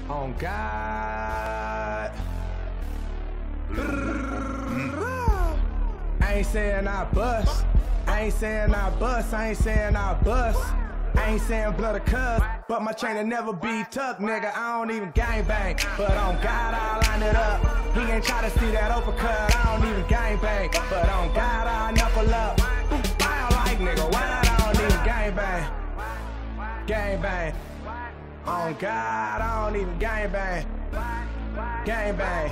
On God. I ain't saying I bust. I ain't saying I bust. I ain't saying I bust. I ain't saying blood or cuz, but my chain will never be tucked, nigga. I don't even gangbang, but on God I'll line it up. He ain't try to see that uppercut. I don't even gangbang, but on God I'll knuckle up. I like nigga, why I don't even gangbang? Gangbang. On God I don't even gangbang. Gangbang.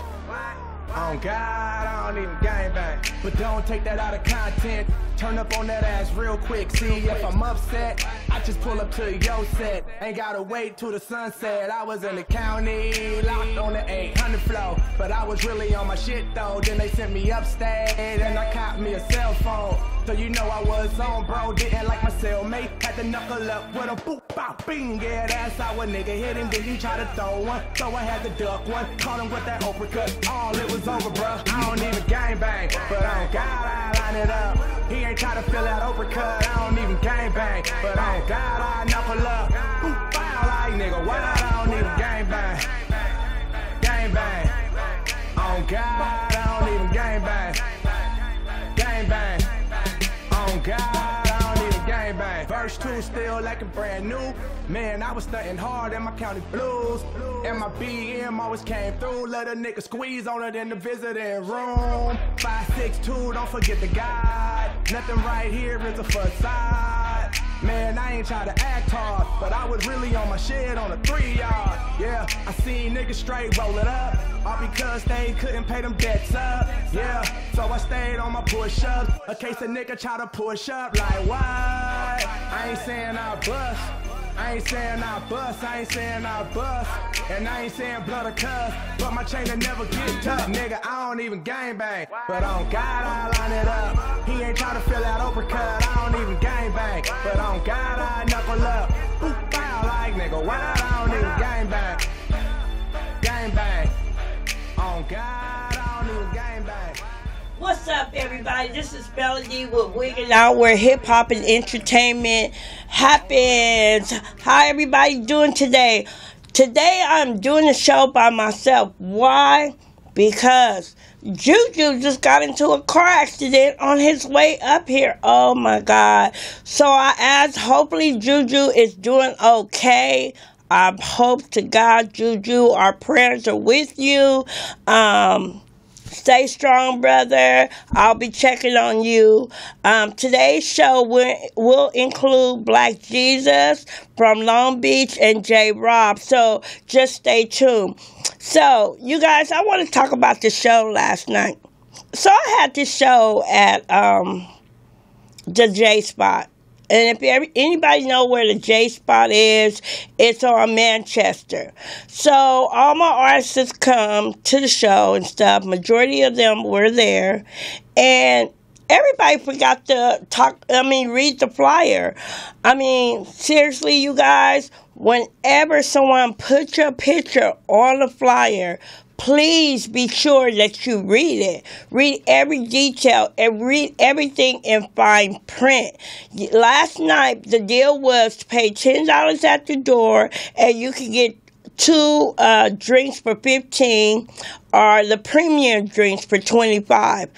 On God I don't even gangbang. But don't take that out of content. Turn up on that ass real quick. See, if I'm upset, I just pull up to your set. Ain't gotta wait till the sunset. I was in the county, locked on the 800 floor, but I was really on my shit though. Then they sent me upstate and I caught me a cell phone. So you know I was on, bro. Didn't like my cellmate. Had to knuckle up with a boop, bop, bing. Yeah, that's how a nigga hit him. Then he tried to throw one, so I had to duck one. Caught him with that uppercut. All it was over, bro. I don't even gangbang, but on God I line it up. He ain't try to fill that uppercut. I don't even gangbang, but on God I knuckle up. Boop, bow, like nigga, why I don't even gangbang? Gangbang. On God I don't even gangbang. Gangbang. On God, I don't even gangbang. Verse 2 still like a brand new. Man, I was stunting hard in my county blues. And my BM always came through. Let a nigga squeeze on it in the visiting room. 5'6'2", don't forget the guide. Nothing right here is a facade. Man, I ain't try to act hard, but I was really on my shit on a 3-yard. Yeah, I seen niggas straight roll it up, all because they couldn't pay them debts up. Yeah, so I stayed on my push-ups, in case a nigga try to push up like what? I ain't saying I bust. I ain't saying I bust, I ain't saying I bust. And I ain't saying blood or cuz, but my chain will never get tough. Nigga, I don't even gangbang, but on God I line it up. He ain't trying to fill that uppercut. I don't even gangbang, but on God I knuckle up. Boop, bow, like nigga, why I don't even gangbang? Gangbang. On God I don't even gangbang. What's up, everybody? This is Melody with Wigginnin, where hip hop and entertainment happens. How everybody doing today? Today I'm doing a show by myself. Why? Because Juju just got into a car accident on his way up here. Oh my God. So I asked, hopefully Juju is doing okay. I hope to God, Juju, our prayers are with you. Stay strong, brother. I'll be checking on you. Today's show will include Black Jesus from Long Beach and Robb. So just stay tuned. So, you guys, I want to talk about the show last night. So I had this show at the J Spot. And if anybody know where the J Spot is, it's on Manchester. So all my artists come to the show and stuff. Majority of them were there. And everybody forgot to read the flyer. I mean, seriously, you guys, whenever someone puts your picture on the flyer, please be sure that you read it. Read every detail and read everything in fine print. Last night, the deal was to pay $10 at the door and you can get 2 drinks for $15 or the premium drinks for $25.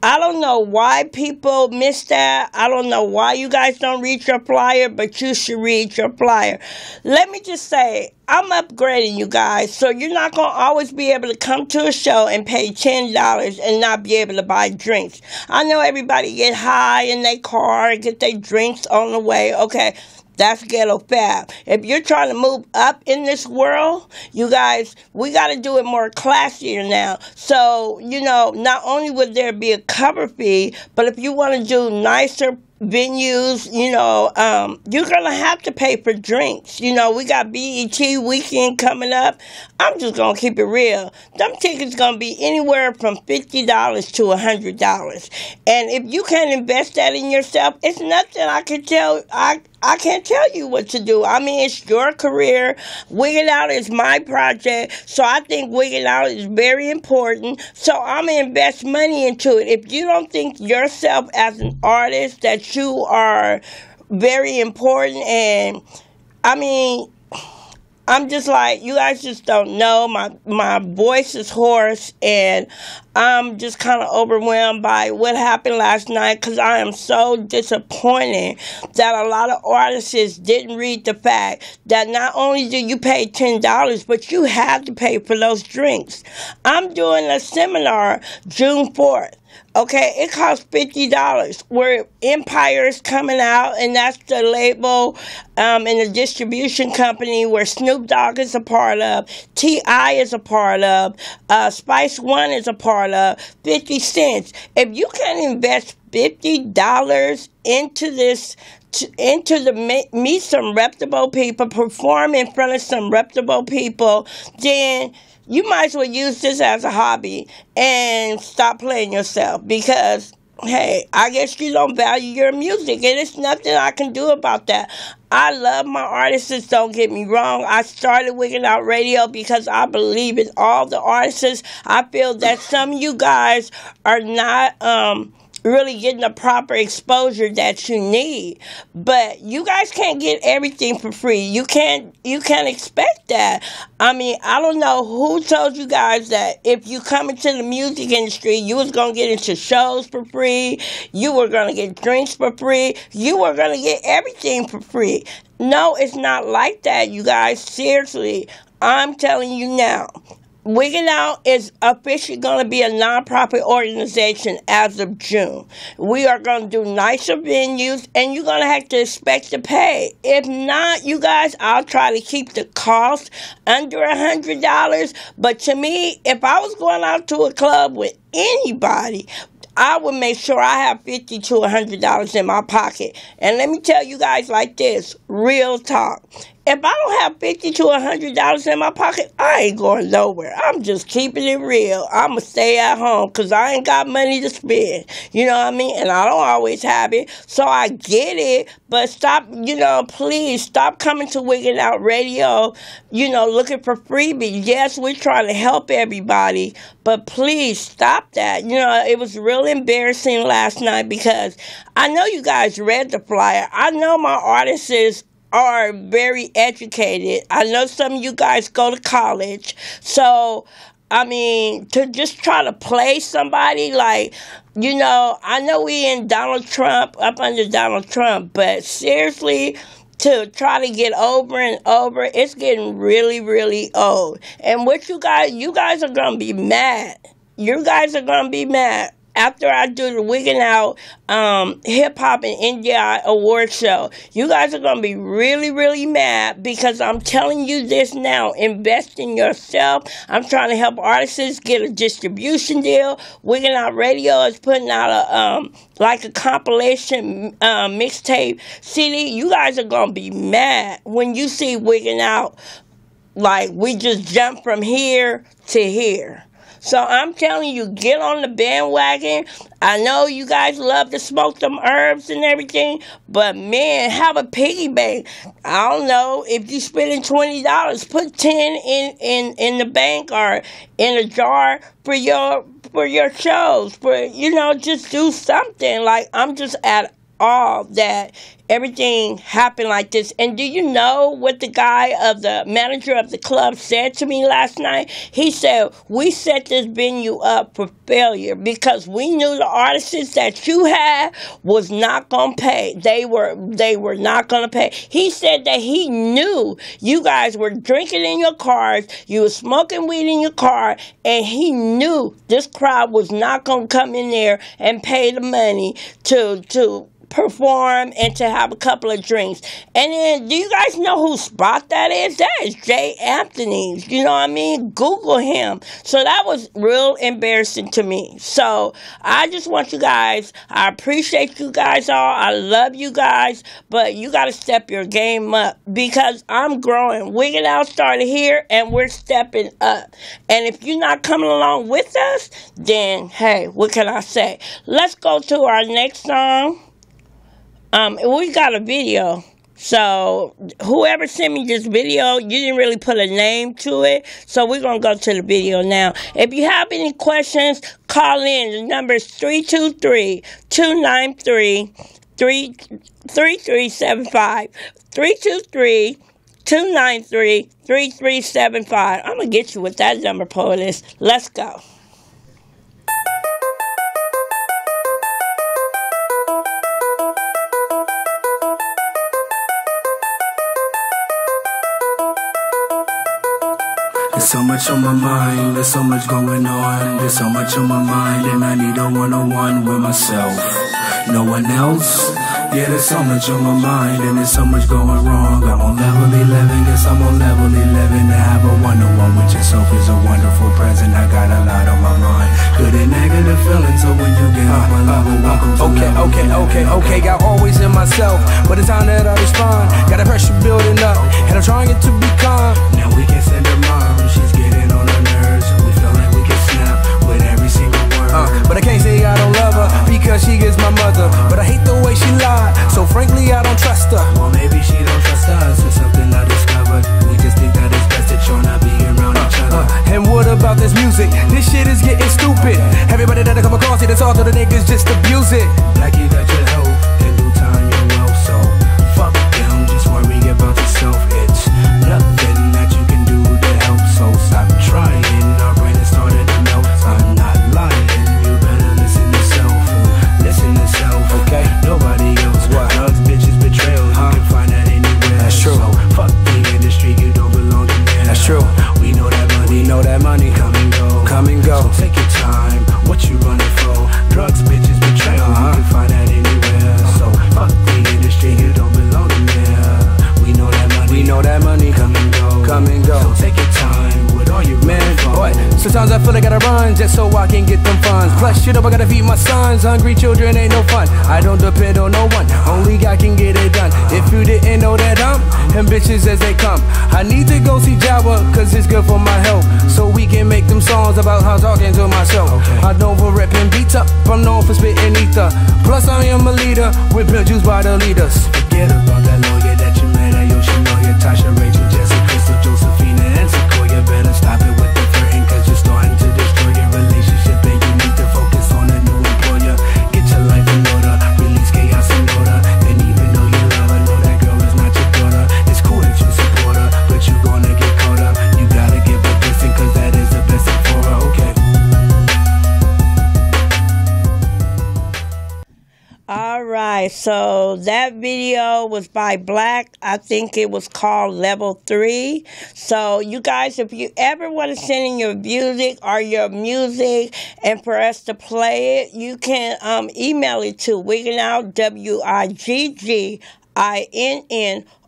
I don't know why people miss that. I don't know why you guys don't read your flyer, but you should read your flyer. Let me just say, I'm upgrading you guys, so you're not going to always be able to come to a show and pay $10 and not be able to buy drinks. I know everybody get high in their car and get their drinks on the way. Okay, that's ghetto fab. If you're trying to move up in this world, you guys, we got to do it more classier now. So, not only would there be a cover fee, but if you want to do nicer venues, you're going to have to pay for drinks. We got BET weekend coming up. I'm just going to keep it real. Them tickets going to be anywhere from $50 to $100. And if you can't invest that in yourself, it's nothing I can tell. I can't tell you what to do. I mean, it's your career. Wiggin' Out is my project. So I think Wiggin' Out is very important. So I'm going to invest money into it. If you don't think yourself as an artist that you are very important, and I mean, I'm just like, you guys just don't know. My voice is hoarse, and I'm just kind of overwhelmed by what happened last night, because I am so disappointed that a lot of artists didn't read the fact that not only do you pay $10, but you have to pay for those drinks. I'm doing a seminar June 4th. Okay, it costs $50. Where Empire is coming out, and that's the label and the distribution company where Snoop Dogg is a part of, T.I. is a part of, Spice One is a part of, 50 cents. If you can invest $50 into this, meet some reputable people, perform in front of some reputable people, then you might as well use this as a hobby and stop playing yourself, because, hey, I guess you don't value your music, and there's nothing I can do about that. I love my artists, don't get me wrong. I started Wiggin Out Radio because I believe in all the artists. I feel that some of you guys are not really getting the proper exposure that you need, but you guys can't get everything for free. You can't expect that. I mean, I don't know who told you guys that if you come into the music industry, you was gonna get into shows for free, you were gonna get drinks for free, you were gonna get everything for free. No, it's not like that, you guys. Seriously, I'm telling you now. Wiggin Out is officially going to be a non-profit organization as of June. We are going to do nicer venues, and you're going to have to expect to pay. If not, you guys, I'll try to keep the cost under $100. But to me, if I was going out to a club with anybody, I would make sure I have $50 to $100 in my pocket. And let me tell you guys like this, real talk. If I don't have $50 to $100 in my pocket, I ain't going nowhere. I'm just keeping it real. I'm going to stay at home because I ain't got money to spend. You know what I mean? And I don't always have it. So I get it. But stop, please stop coming to Wiggin Out Radio, looking for freebies. Yes, we're trying to help everybody. But please stop that. It was real embarrassing last night because I know you guys read the flyer. I know my artists are very educated. I know some of you guys go to college. So, I mean, to just try to play somebody like, I know we in Donald Trump, up under Donald Trump, but seriously, to try to get over and over, it's getting really, really old. And what you guys are going to be mad. You guys are going to be mad. After I do the Wiggin Out Hip Hop and India Award Show, you guys are going to be really, really mad because I'm telling you this now. Invest in yourself. I'm trying to help artists get a distribution deal. Wiggin Out Radio is putting out a compilation mixtape CD. You guys are going to be mad when you see Wiggin Out. Like, we just jump from here to here. So I'm telling you, get on the bandwagon. I know you guys love to smoke them herbs and everything, but man, have a piggy bank. I don't know, if you spending $20, put 10 in the bank or in a jar for your shows. Just do something. Like, I'm just at all that everything happened like this. And do you know what the manager of the club said to me last night? He said, we set this venue up for failure because we knew the artists that you had was not going to pay. They were not going to pay. He said that he knew you guys were drinking in your cars, you were smoking weed in your car, and he knew this crowd was not going to come in there and pay the money to perform and to have a couple of drinks. And then, do you guys know whose spot that is? That is Jay Anthony's. You know what I mean? Google him. So that was real embarrassing to me. So I just want you guys, I appreciate you guys all. I love you guys, but you got to step your game up because I'm growing. Wiggin Out started here and we're stepping up. And if you're not coming along with us, then hey, what can I say? Let's go to our next song. We got a video. So whoever sent me this video, you didn't really put a name to it. So we're going to go to the video now. If you have any questions, call in. The number is 323-293-3375. 293-3375. I'm going to get you with that number, Poetess. Let's go. There's so much on my mind, there's so much going on. There's so much on my mind, and I need a one-on-one with myself. No one else? Yeah, there's so much on my mind, and there's so much going wrong. I'm on level 11, guess I'm on level 11. To have a one-on-one with yourself is a wonderful present. I got a lot on my mind, good and negative feelings. So when you get on my level, welcome to okay. Got always in myself, but it's time that I respond. Got the pressure building up, and I'm trying to be calm. Now we can send her mom, she's getting on her nerves. We feel like we can snap with every single word. But I can't say I don't love her, because she is my mother. But I hate the way she lied, so frankly I don't trust her. Well, maybe she don't trust us, it's something I discovered. We just think that it's best that you're not being around each other. And what about this music? This shit is getting stupid. Everybody that I come across it, it's all to the niggas just abuse it. Like you got your health, in due time your wealth. So fuck them, just worry about yourself. It's nothing that you can do to help, so stop trying. Our brain has started to melt. I'm not lying, you better listen to self. Listen to self, okay? Nobody else. What? Drugs, bitches, betrayal, you can find that anywhere. That's true. So fuck the industry, you don't belong in there. That's true. We know that money, come and go, come and go. So take your time, what you running for? Drugs, bitches, betrayal, you can find that anywhere. So fuck the industry, you don't belong in there. We know that money, come and go, come and go. So take your time, what are you running for? Boy, sometimes I feel like I gotta run just so I can get them funds. Plus, I gotta feed my sons. Hungry children ain't no fun. I don't depend on no one, only God can get it done. If you didn't know that and bitches as they come, I need to go see Jawa, cause it's good for my health. So we can make them songs about how I'm talking to myself. I know for repping beats up, I'm known for spitting ether. Plus I am a leader, with built juice by the leaders. Forget about that lawyer that you met at Yoshinoya, Tasha, Rachel, Jesse, Crystal, Josephina, and Sequoia. Better stop it with the flirting, cause you're starting to destroy your relationship, and you need to focus on a new employer. Get your life in order, release chaos in order. And even though you love her, know that girl is not your daughter. It's cool that you support her, but you gonna get caught up. You gotta give her blessing, cause that is the best thing for her, okay? Alright, so that video was by Blacc. I think it was called Level 3. So you guys, if you ever want to send in your music and for us to play it, you can email it to Wigginnout,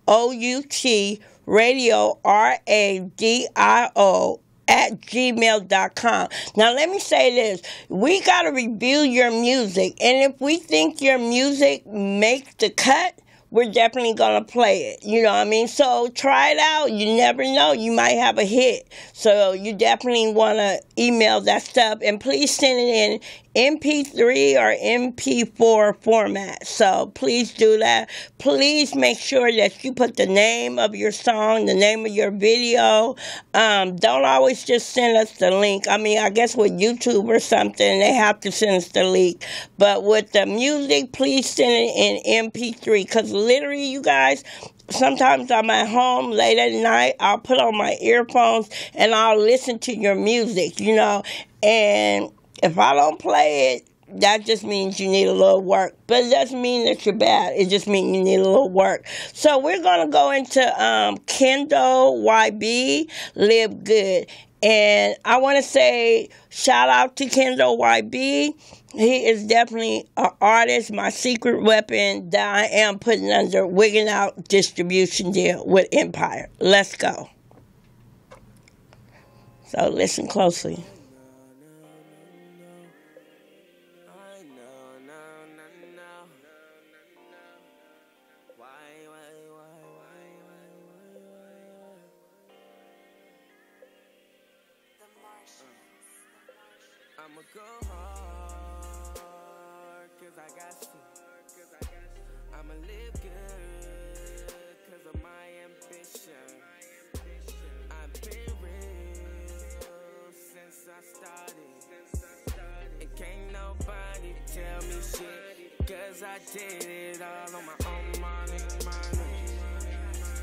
WIGGINNOUT radio RADIO @gmail.com. Now let me say this, we got to review your music, and if we think your music makes the cut, we're definitely going to play it. You know what I mean? So try it out. You never know. You might have a hit. So you definitely want to email that stuff. And please send it in MP3 or MP4 format. So please do that. Please make sure that you put the name of your song, the name of your video. Don't always just send us the link. I mean, I guess with YouTube or something, they have to send us the link. But with the music, please send it in MP3. Because literally, you guys, sometimes I'm at home late at night. I'll put on my earphones and I'll listen to your music, you know. And if I don't play it, that just means you need a little work. But it doesn't mean that you're bad. It just means you need a little work. So we're going to go into Kendall YB, Live Good. And I want to say shout out to Kendall YB. He is definitely an artist, my secret weapon that I am putting under Wigginnout distribution deal with Empire. Let's go. So listen closely. I'ma go hard, cause I got to. I'ma live good, cause of my ambition. I've been real since I started. And can't nobody tell me shit, cause I did it all on my own money.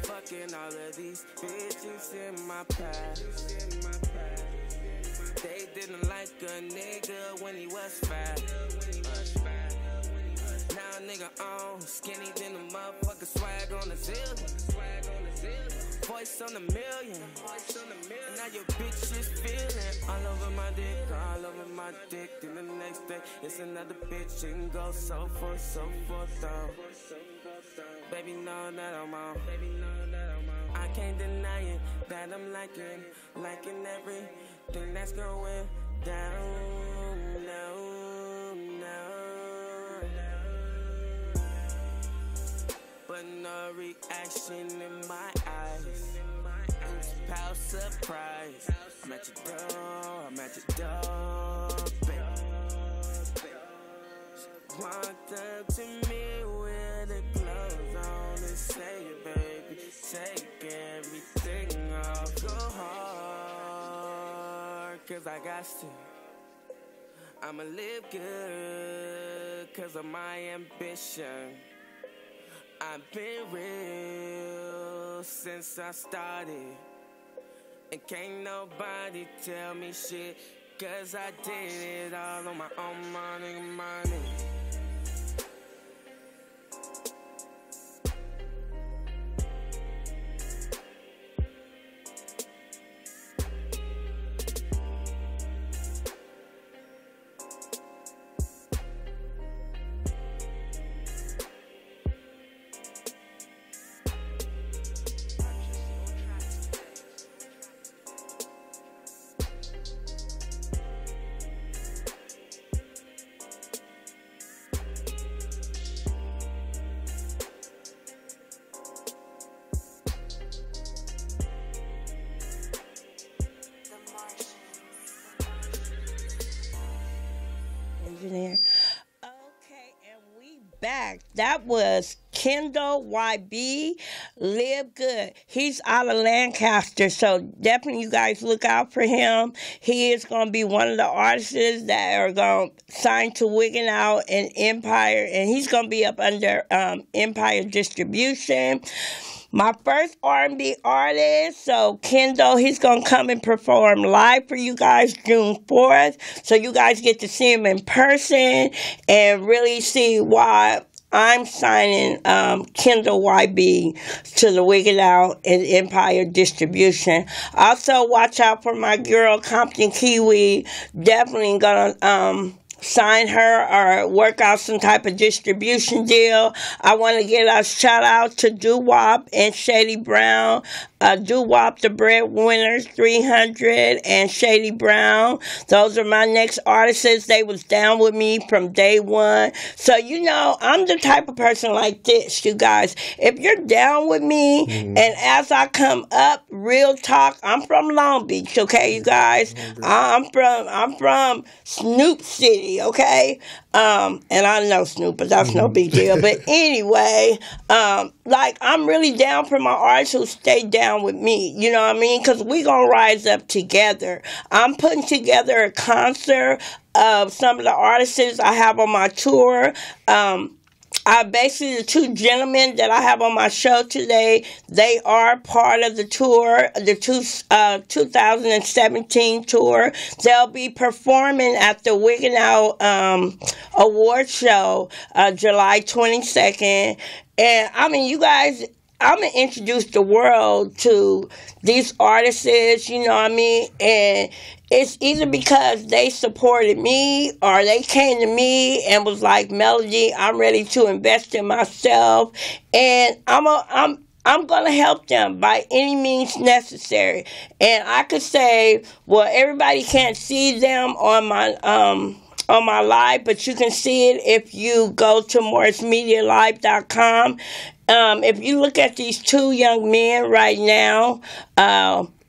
Fuck fucking all of these bitches in my past. They didn't like a nigga when he was fat. Now a nigga on, skinny than a motherfucker, swag on the zillion. Voice on a million. And now your bitch is feeling all over my dick. Then the next day, it's another bitch and go so forth though. Baby, know that I'm on. I can't deny it, that I'm liking everything that's going down. But no reaction in my eyes. Pow surprise. I'm at your door, baby. Walked up to me with the clothes on and say, baby, take everything off. Go hard, cause I got to. I'ma live good, cause of my ambition. I've been real since I started. And can't nobody tell me shit, cause I did it all on my own money. Engineer. Okay, and we back. That was Kendall YB, Live Good. He's out of Lancaster, so definitely you guys look out for him. He is going to be one of the artists that are going to sign to Wigginnin Out and Empire, and he's going to be up under Empire Distribution. My first R&B artist, so Kendall, he's going to come and perform live for you guys June 4th. So you guys get to see him in person and really see why I'm signing Kendall YB to the Wigginnin Out and Empire Distribution. Also, watch out for my girl, Compton Kiwi. Definitely going to sign her or work out some type of distribution deal. I want to give a shout out to Doo-Wop and Shady Brown. Doo-Wop, the Breadwinners 300, and Shady Brown. Those are my next artists. They was down with me from day one. So, you know, I'm the type of person like this, you guys. If you're down with me, and as I come up, real talk, I'm from Long Beach, okay, you guys? I'm from Snoop City, okay? And I know Snoop, but that's no big deal. But anyway, like, I'm really down for my artists who stay down with me. You know what I mean? Because we going to rise up together. I'm putting together a concert of some of the artists I have on my tour. Basically, the two gentlemen that I have on my show today, they are part of the tour, the 2017 tour. They'll be performing at the Wigginnin Out Award Show July 22nd. And, I mean, you guys, I'm going to introduce the world to these artists, you know what I mean? And it's either because they supported me or they came to me and was like, Melody, I'm ready to invest in myself. And I'm going to help them by any means necessary. And I could say, well, everybody can't see them on my live, but you can see it if you go to morrismedialive.com. If you look at these two young men right now,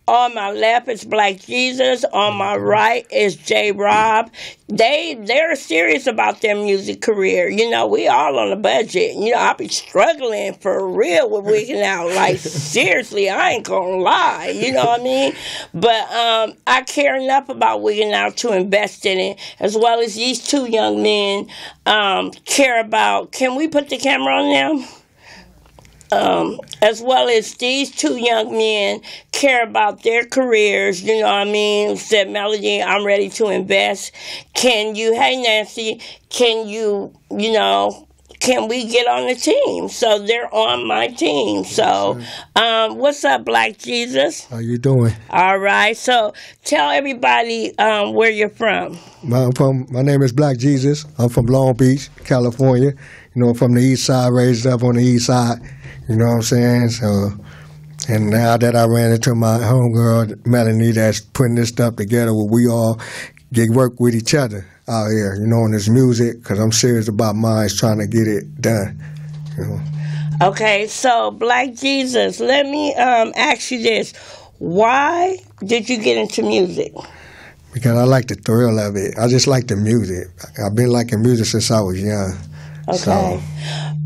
on my left is Black Jesus. On my right is J. Robb. They're serious about their music career. You know, we all on a budget. You know, I be struggling for real with Wigginnin Out. Like, seriously, I ain't gonna lie. You know what I mean? But I care enough about Wigginnin Out to invest in it, as well as these two young men care about. Can we put the camera on them? as well as these two young men care about their careers, you know what I mean, said, Melody, I'm ready to invest. Can you, hey Nancy, can you, you know, can we get on the team? So they're on my team. So what's up, Black Jesus? How you doing? All right. So tell everybody where you're from. My name is Black Jesus. I'm from Long Beach, California. You know, from the east side, raised up on the east side. You know what I'm saying? So, and now that I ran into my homegirl, Melanie, that's putting this stuff together where we all get work with each other out here, you know, in this music, because I'm serious about mine, trying to get it done, you know. Okay, so Black Jesus, let me ask you this. Why did you get into music? Because I like the thrill of it. I just like the music. I've been liking music since I was young. Okay. So.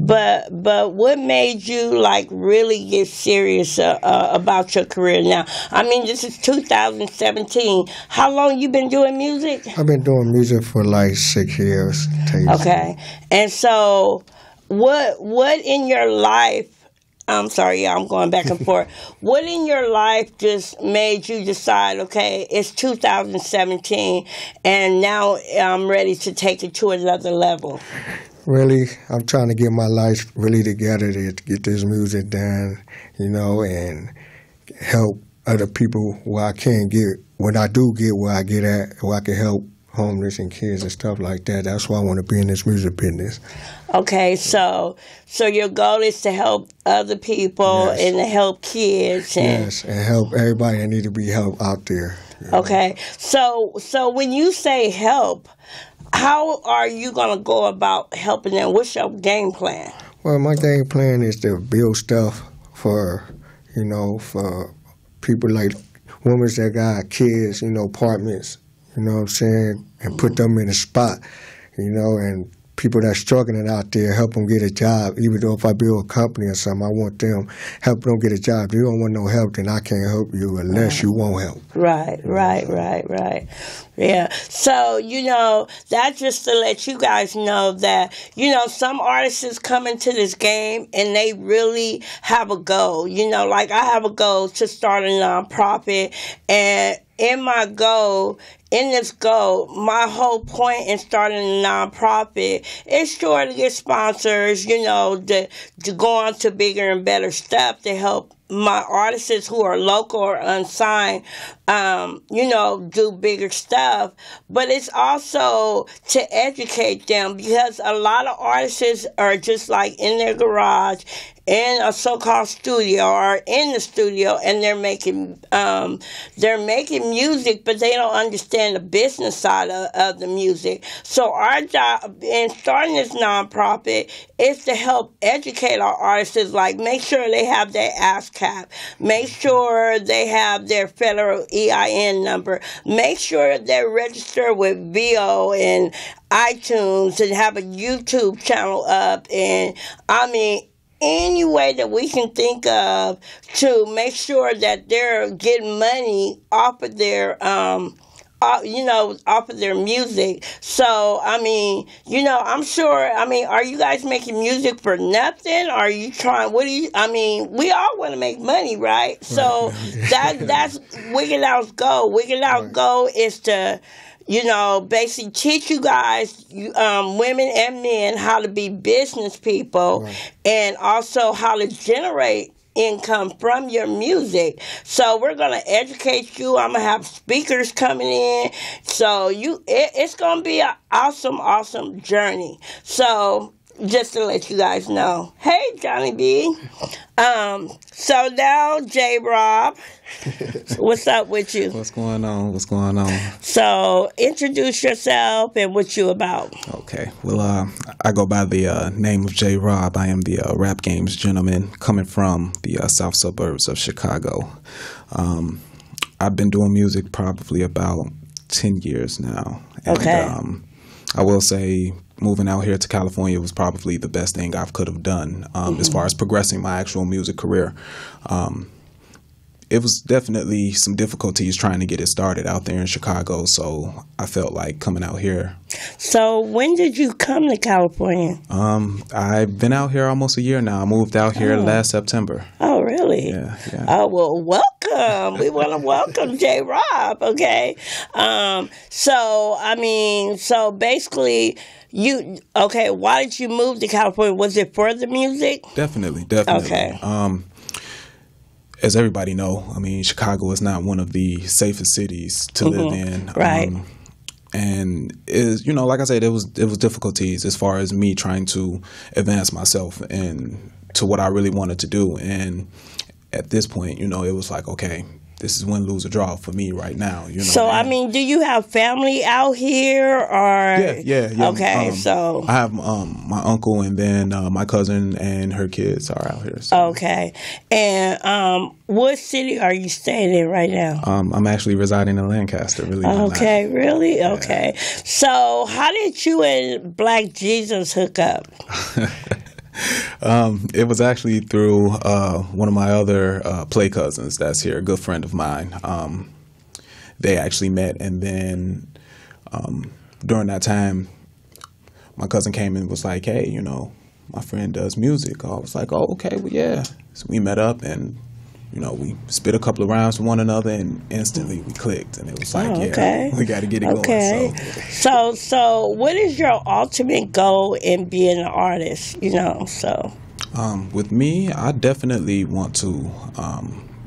But what made you like really get serious about your career now? I mean, this is 2017. How long you been doing music? I've been doing music for like 6 years. Okay. And so what in your life, I'm sorry, I'm going back and forth. What in your life just made you decide, okay, it's 2017 and now I'm ready to take it to another level? Really, I'm trying to get my life really together to get this music done, you know, and help other people where I can't get, when I do get where I get at, where I can help homeless and kids and stuff like that. That's why I want to be in this music business. Okay, so your goal is to help other people, yes, and to help kids. And yes, and help everybody that need to be helped out there. You know? Okay, so when you say help, how are you going to go about helping them? What's your game plan? Well, my game plan is to build stuff for, you know, for people like women that got kids, you know, apartments, you know what I'm saying, and put them in a spot, you know, and people that's struggling out there, help them get a job. Even though if I build a company or something, I want them, help them get a job. If you don't want no help, then I can't help you unless you want help. Right. Yeah. So, you know, that's just to let you guys know that, you know, some artists come into this game and they really have a goal. You know, like I have a goal to start a nonprofit, and in this goal, my whole point in starting a nonprofit is sure to get sponsors, you know, to go on to bigger and better stuff to help my artists who are local or unsigned, you know, do bigger stuff. But it's also to educate them, because a lot of artists are just like in their garage, in a so-called studio or in the studio, and they're making music, but they don't understand the business side of the music. So our job in starting this nonprofit is to help educate our artists, like make sure they have their ASCAP, make sure they have their federal EIN number, make sure they're registered with VO and iTunes and have a YouTube channel up, and I mean, any way that we can think of to make sure that they're getting money off of their, you know, off of their music. So, I mean, you know, I'm sure, I mean, are you guys making music for nothing? Are you trying, I mean, we all want to make money, right? So that's Wigginnin Out's goal. Wigginnin Out's goal is to, you know, basically teach you guys, women and men, how to be business people, right, and also how to generate income from your music. So we're going to educate you. I'm going to have speakers coming in. So it's going to be an awesome journey. So just to let you guys know. Hey, Johnny B. So now, J. Robb, what's up with you? What's going on? So introduce yourself and what you about. Okay. Well, I go by the name of J. Robb. I am the rap games gentleman coming from the south suburbs of Chicago. I've been doing music probably about 10 years now. And, okay. I will say moving out here to California was probably the best thing I could have done as far as progressing my actual music career. it was definitely some difficulties trying to get it started out there in Chicago. So I felt like coming out here. So when did you come to California? I've been out here almost a year now. I moved out here last September. Oh, really? Yeah. Oh, well, welcome. We want to welcome J. Robb, okay? So basically, why did you move to California? Was it for the music? Definitely. Okay. As everybody know, I mean, Chicago is not one of the safest cities to live in. Right. And is, you know, like I said, it was difficulties as far as me trying to advance myself and to what I really wanted to do. And at this point, you know, it was like, okay, this is win, lose, or draw for me right now. You know. So I mean, do you have family out here, or yeah. Okay, so I have my uncle and then my cousin and her kids are out here. So. Okay, and what city are you staying in right now? I'm actually residing in Lancaster. Really. Okay, really? Yeah. Okay. So how did you and Blacc Jesus hook up? It was actually through one of my other play cousins that's here, a good friend of mine. They actually met, and then during that time, my cousin came and was like, hey, you know, my friend does music. I was like, oh, okay, well, yeah. So we met up, and, you know, we spit a couple of rounds with one another, and instantly we clicked. And it was like, we got to get it going. So what is your ultimate goal in being an artist, you know, so? With me, I definitely want to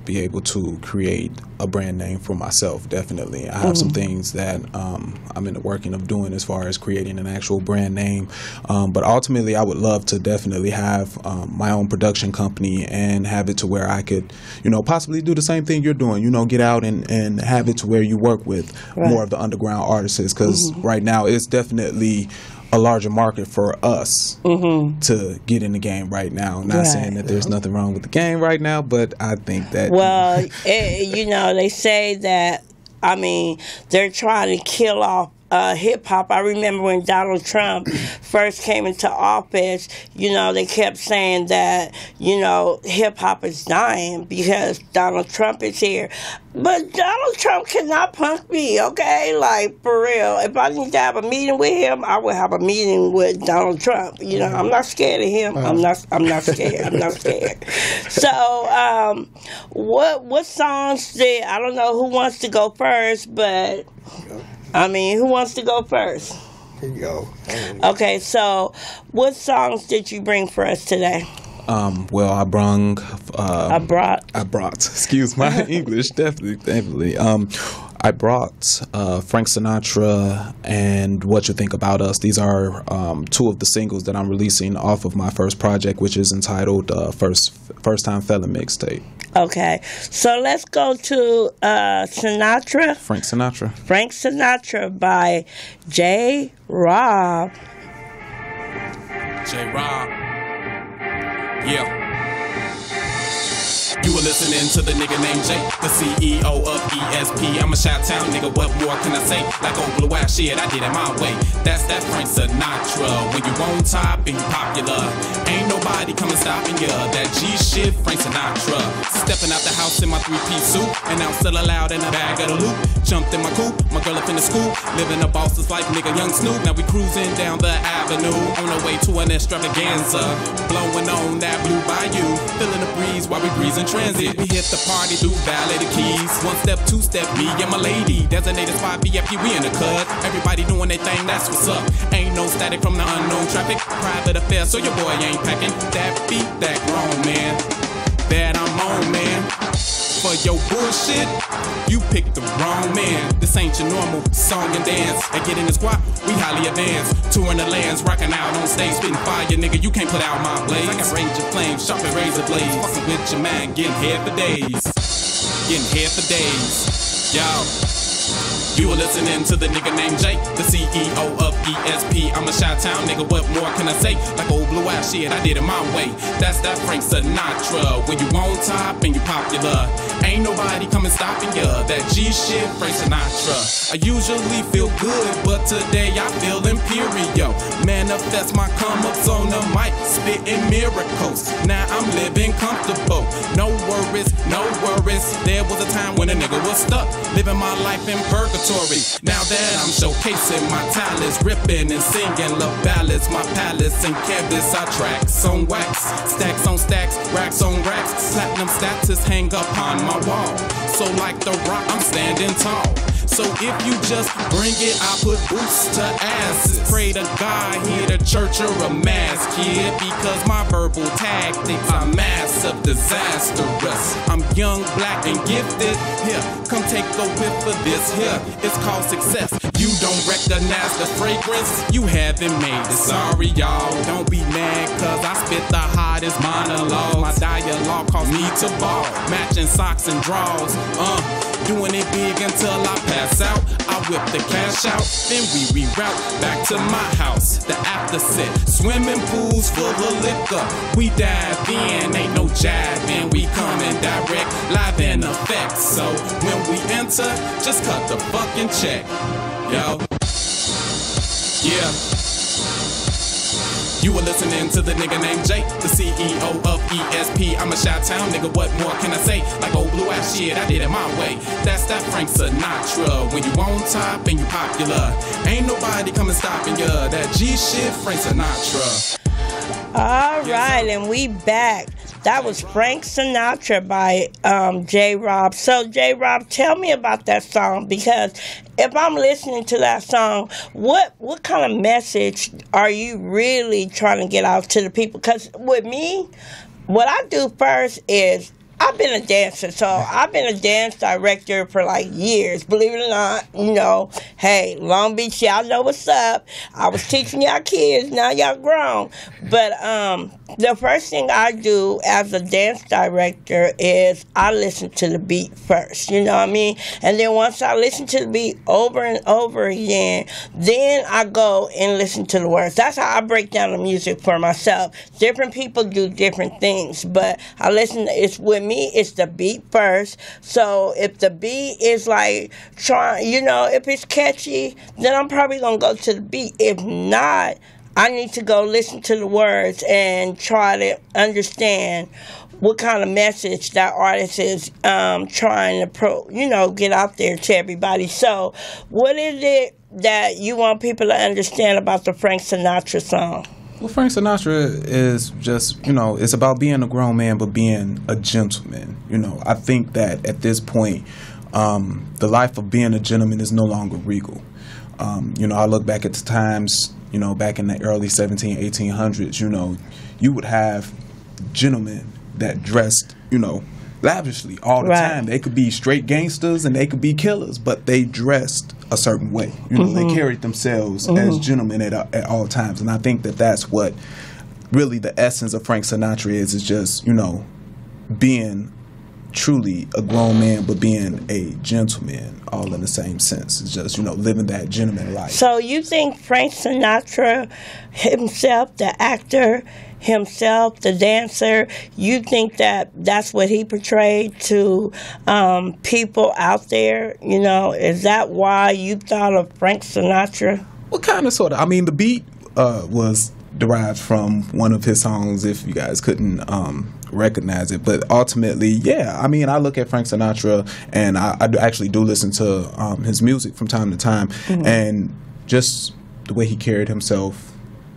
be able to create a brand name for myself, definitely. I have some things that I'm in the working of doing as far as creating an actual brand name. But ultimately, I would love to definitely have my own production company and have it to where I could, you know, possibly do the same thing you're doing, you know, get out and have it to where you work with more of the underground artists. Because right now, it's definitely a larger market for us to get in the game right now. Not saying that there's nothing wrong with the game right now, but I think that... Well, you know, they say that, I mean, they're trying to kill off hip-hop. I remember when Donald Trump first came into office, you know, they kept saying that, you know, hip-hop is dying because Donald Trump is here. But Donald Trump cannot punk me, okay? Like, for real. If I need to have a meeting with him, I will have a meeting with Donald Trump. You know, I'm not scared of him. I'm not scared. I'm not scared. So, what songs did, I don't know who wants to go first, but... I mean, who wants to go first? Here you go. Okay, so what songs did you bring for us today? Well, I brought. Excuse my English, definitely. I brought Frank Sinatra and What You Think About Us. These are two of the singles that I'm releasing off of my first project, which is entitled First Time Fella Mixtape. Okay, so let's go to Sinatra. Frank Sinatra. Frank Sinatra by J. Robb. J. Robb. Yeah. You were listening to the nigga named Jay, the CEO of ESP. I'm a Chi-Town nigga, what more can I say? Like old blue ass shit, I did it my way. That's that Frank Sinatra. When you on top and you popular, ain't nobody coming stopping ya. That G shit, Frank Sinatra. Stepping out the house in my 3-piece suit, and now still allowed in a bag of the loot. Jumped in my coupe, my girl up in the school, living the bosses like nigga Young Snoop. Now we cruising down the avenue, on our way to an extravaganza, blowing on that blue bayou, feeling the breeze while we breezing transit. We hit the party through Valley the Keys. One step, two step, me and my lady. Designated spot VIP, we in the cut. Everybody doing their thing, that's what's up. Ain't no static from the unknown traffic. Private affair, so your boy ain't packing. That beat, that grown man. That I'm on, man. For your bullshit, you picked the wrong man. This ain't your normal song and dance. And get in the squad, we highly advanced. Touring the lands, rocking out on stage, spitting fire, nigga. You can't put out my blaze. I got range of flames, sharp and razor blades. Fucking with your man, getting head for days. Getting head for days. Yo. You were listening to the nigga named Jake, the CEO of ESP. I'm a Chi-Town nigga, what more can I say? Like old blue ass shit, I did it my way. That's that Frank Sinatra. When you on top and you popular, ain't Ain't nobody coming stopping ya. That G shit, Frank Sinatra. I usually feel good, but today I feel imperial. Manifest my come-ups on the mic, spitting miracles. Now I'm living comfortable. No worries, no worries. There was a time when a nigga was stuck, living my life in purgatory. Now that I'm showcasing my talents, ripping and singing love ballads, my palace and canvas I tracks on wax, stacks on stacks, racks on racks. Platinum status hang upon my wall. So like the Rock, I'm standing tall. So if you just bring it, I put boots to asses. Pray to God, hear the church or a mass, kid, because my verbal tactics are massive, disastrous. I'm young, black, and gifted. Here, come take a whiff of this here. It's called success. You don't recognize the fragrance, you haven't made it. Sorry, y'all. Don't be mad, cause I spit the hottest monologue. My dialogue caused me to ball. Matching socks and draws. Doing it big until I pass out. I whip the cash out, then we reroute back to my house. The after set, swimming pools full of liquor. We dive in, ain't no jiving. We coming direct, live in effect. So when we enter, just cut the fucking check. Yo. Yeah. You were listening to the nigga named Jake, the CEO of ESP. I'm a Chi-Town nigga, what more can I say? Like old blue ass shit, I did it my way. That's that Frank Sinatra. When you on top and you popular, ain't nobody coming stopping ya. That G shit, Frank Sinatra. All right, and we back. That was Frank Sinatra by J. Robb. So, J. Robb, tell me about that song, because if I'm listening to that song, what kind of message are you really trying to get out to the people? Because with me, what I do first is, I've been a dancer, so I've been a dance director for like years. Believe it or not, you know, hey, Long Beach, y'all know what's up. I was teaching y'all kids, now y'all grown. But the first thing I do as a dance director is I listen to the beat first, you know what I mean? And then once I listen to the beat over and over again, then I go and listen to the words. That's how I break down the music for myself. Different people do different things, but I listen, it's with me, it's the beat first. So if the beat is like trying, you know, if it's catchy, then I'm probably gonna go to the beat. If not, I need to go listen to the words and try to understand what kind of message that artist is trying to get out there to everybody. So what is it that you want people to understand about the Frank Sinatra song? Well, Frank Sinatra is just, you know, it's about being a grown man, but being a gentleman. You know, I think that at this point, the life of being a gentleman is no longer regal. You know, I look back at the times, you know, back in the early 1800s, you know, you would have gentlemen that dressed, you know, lavishly all the time. They could be straight gangsters and they could be killers, but they dressed a certain way. You know, they carried themselves as gentlemen at all times. And I think that that's what really the essence of Frank Sinatra is just, you know, being truly a grown man, but being a gentleman, all in the same sense. It's just, you know, living that gentleman life. So you think Frank Sinatra himself, the actor, himself, the dancer, you think that that's what he portrayed to people out there? You know, is that why you thought of Frank Sinatra? Well, kind of, sort of. I mean, the beat was derived from one of his songs, if you guys couldn't recognize it. But ultimately, yeah, I mean, I look at Frank Sinatra, and I actually do listen to his music from time to time, and just the way he carried himself,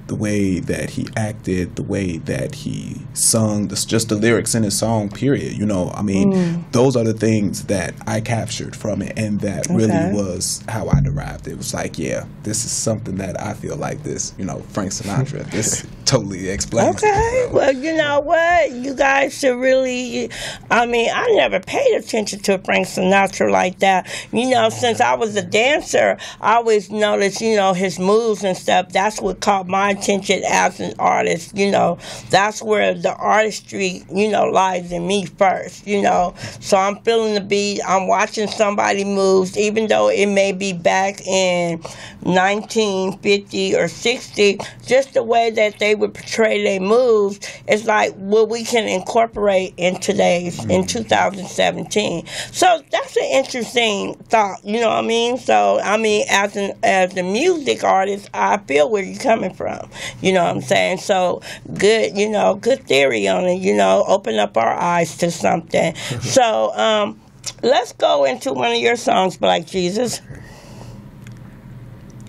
the way that he acted, the way that he sung, just the lyrics in his song, period. You know, I mean, those are the things that I captured from it, and that really was how I derived it. It was like, yeah, this is something that I feel like this, you know, Frank Sinatra, this totally explains it. Well, you know what? You guys should really, I mean, I never paid attention to Frank Sinatra like that. You know, since I was a dancer, I always noticed, you know, his moves and stuff. That's what caught my attention as an artist. You know, that's where the artistry, you know, lies in me first, you know. So I'm feeling the beat, I'm watching somebody moves, even though it may be back in 1950 or 60, just the way that they would portray their moves is like what we can incorporate in today's, in 2017. So that's an interesting thought, you know what I mean? So, I mean, as a music artist, I feel where you're coming from, you know what I'm saying? So, good, you know, good theory on it, you know, open up our eyes to something. So, let's go into one of your songs, Black Jesus.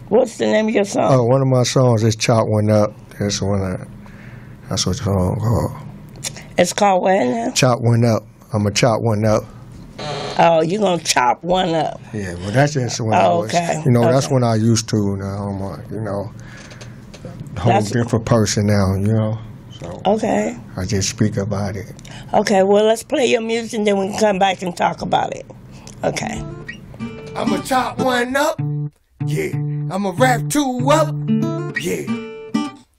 What's the name of your song? Oh, one of my songs is Chop One Up. That's what the song called. It's called what now? Chop One Up. I'm going to chop one up. Oh, you're going to chop one up. Yeah, well, that's just when I was, you know, that's when I used to. Now I'm a, you know, whole different person now, you know. So okay. I just speak about it. Okay, well, let's play your music and then we can come back and talk about it. Okay. I'm going to chop one up. Yeah, I'ma rap two up, yeah.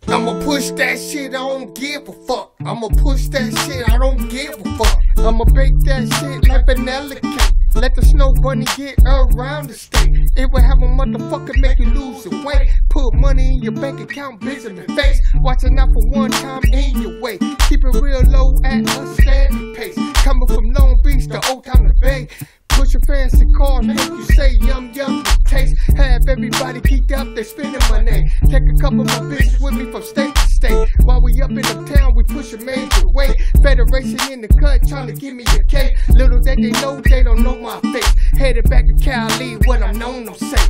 I'ma push that shit, I don't give a fuck. I'ma push that shit, I don't give a fuck. I'ma bake that shit like vanilla cake. Let the snow bunny get around the state. It will have a motherfucker make you lose your weight. Put money in your bank account, busy in face. Watching out for one time in your way. Keep it real low at a steady pace. Coming from Long Beach to Old Town to Bay. Pushing fancy cars, make you say yum yum taste. Have everybody geeked up, they spending money. Take a couple of my bitches with me from state to state. While we up in the town, we push a major weight. Federation in the cut, trying to give me a cake. Little that they know, they don't know my face. Headed back to Cali, what I'm known to say.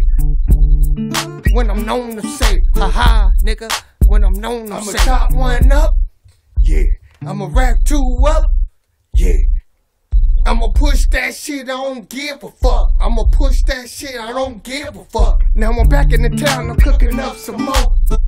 When I'm known to say, haha, nigga. When I'm known to say, I'ma chop one up, yeah. I'ma rap two up, yeah. I'ma push that shit, I don't give a fuck. I'ma push that shit, I don't give a fuck. Now I'm back in the town, I'm cooking up some more.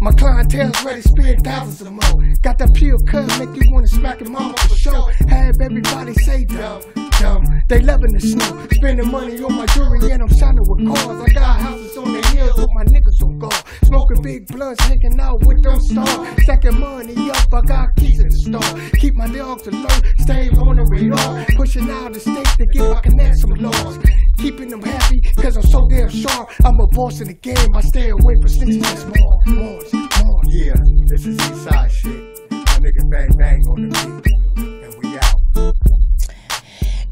My clientele's ready to spend thousands of more. Got that pure cut, make you wanna smack your mama for sure. Have everybody say dumb, dumb. They loving the snow, spending money on my jewelry and I'm shining with cars. I got houses on the hills with my niggas on guard. Smoking big blunts, hanging out with them stars. Stacking money up, I got keys in the store. Keep my dogs alert, stay on the radar. Pushing out the state to give my connect some laws. Keeping them happy, cause I'm so damn sharp. I'm a boss in the game, I stay away from snitches and more. Yeah, this is Eastside shit. My nigga bang bang on the beat, and we out.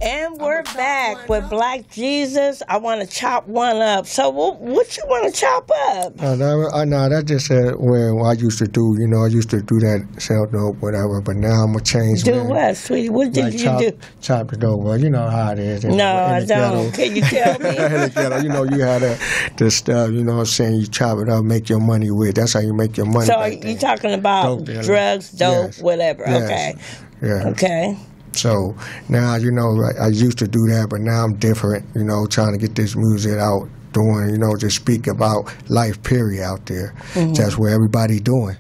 And we're back with Black Jesus. I want to chop one up. So what you want to chop up? No, that just when I used to do, you know, I used to do that, sell dope, whatever, but now I'm going to change. Do what, sweetie? What did you do? Chop the dope. Well, you know how it is. No, I don't. Can you tell me? You know, you had the stuff, you know what I'm saying, you chop it up, make your money with. That's how you make your money. So you talking about dope, drugs, dope, yes. Whatever. Yes. Okay. Yeah. Okay. So now, you know, I used to do that, but now I'm different, you know, trying to get this music out, doing, you know, just speak about life, period, out there. Mm-hmm. That's what everybody doing.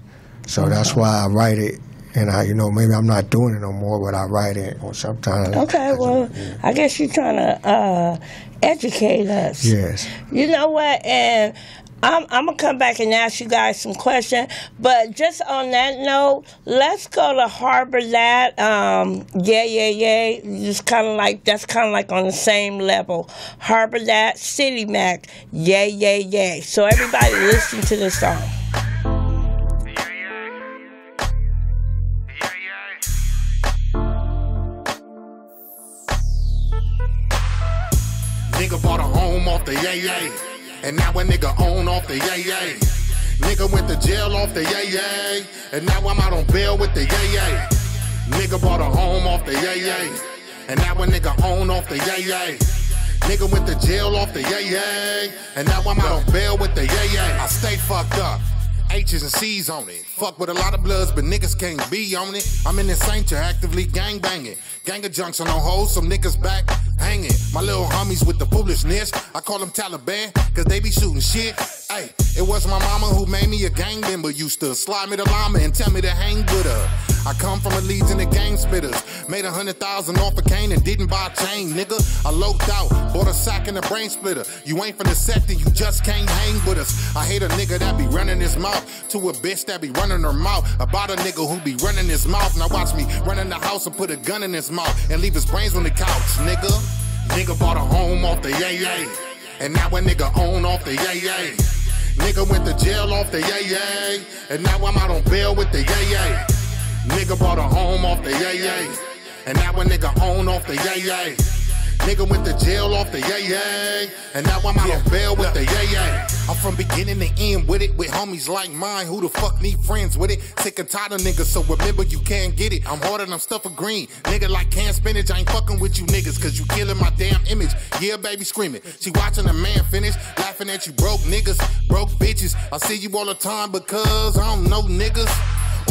So that's why I write it, and you know, maybe I'm not doing it no more, but I write it, or sometimes. Okay, well, I guess you're trying to educate us. Yes. You know what, and I'm going to come back and ask you guys some questions, but just on that note, let's go to Harbor That. Yeah. Just kind of like, that's kind of like on the same level. Harbor That, City Mac, yeah. So everybody listen to this song. Nigga bought a home off the yeah. And now a nigga own off the yeah. Nigga went to jail off the yeah. And now I'm out on bail with the yeah. Nigga bought a home off the yeah. And now a nigga own off the yeah. Nigga went to jail off the yeah. And now I'm out on bail with the yeah. I stay fucked up. H's and C's on it. Fuck with a lot of bloods, but niggas can't be on it. I'm in the Saint, actively gang banging. Gang of junks on no hoes, some niggas back hanging. My little homies with the foolishness, I call them Taliban, cause they be shooting shit. Hey, it was my mama who made me a gang member. Used to slide me the llama and tell me to hang with her. I come from a Leeds and the gang spitters. Made 100,000 off a cane and didn't buy a chain, nigga. I loped out, bought a sack and a brain splitter. You ain't from the sector, you just can't hang with us. I hate a nigga that be running his mouth to a bitch that be running her mouth. About a nigga who be running his mouth. Now watch me run in the house and put a gun in his mouth and leave his brains on the couch, nigga. Nigga bought a home off the yeah. And now a nigga own off the yeah. Nigga went to jail off the yay, and now I'm out on bail with the yay. Nigga bought a home off the yay, and now a nigga own off the yay. Nigga went to jail off the yay, and now I'm out on bail with the yay. I'm from beginning to end with it, with homies like mine. Who the fuck need friends with it? Sick and tired of niggas, so remember you can't get it. I'm harder than stuff of green. Nigga like canned spinach, I ain't fucking with you niggas, cause you killing my damn image. Yeah, baby screaming. She watching a man finish, laughing at you broke niggas, broke bitches. I see you all the time because I don't know niggas.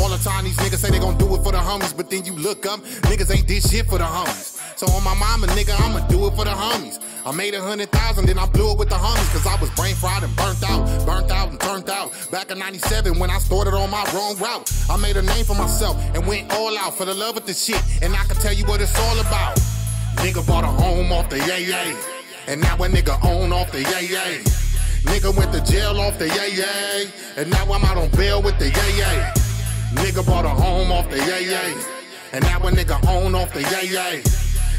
All the time these niggas say they gon' do it for the homies, but then you look up, niggas ain't did shit for the homies. So on my mama, nigga, I'ma do it for the homies. I made 100,000, then I blew it with the homies, cause I was brain fried and burnt out and turned out. Back in 97 when I started on my wrong route. I made a name for myself and went all out for the love of the shit, and I can tell you what it's all about. Nigga bought a home off the yay, and now a nigga own off the yay. Nigga went to jail off the yay, and now I'm out on bail with the yay. Nigga bought a home off the yay, and now a nigga own off the yay.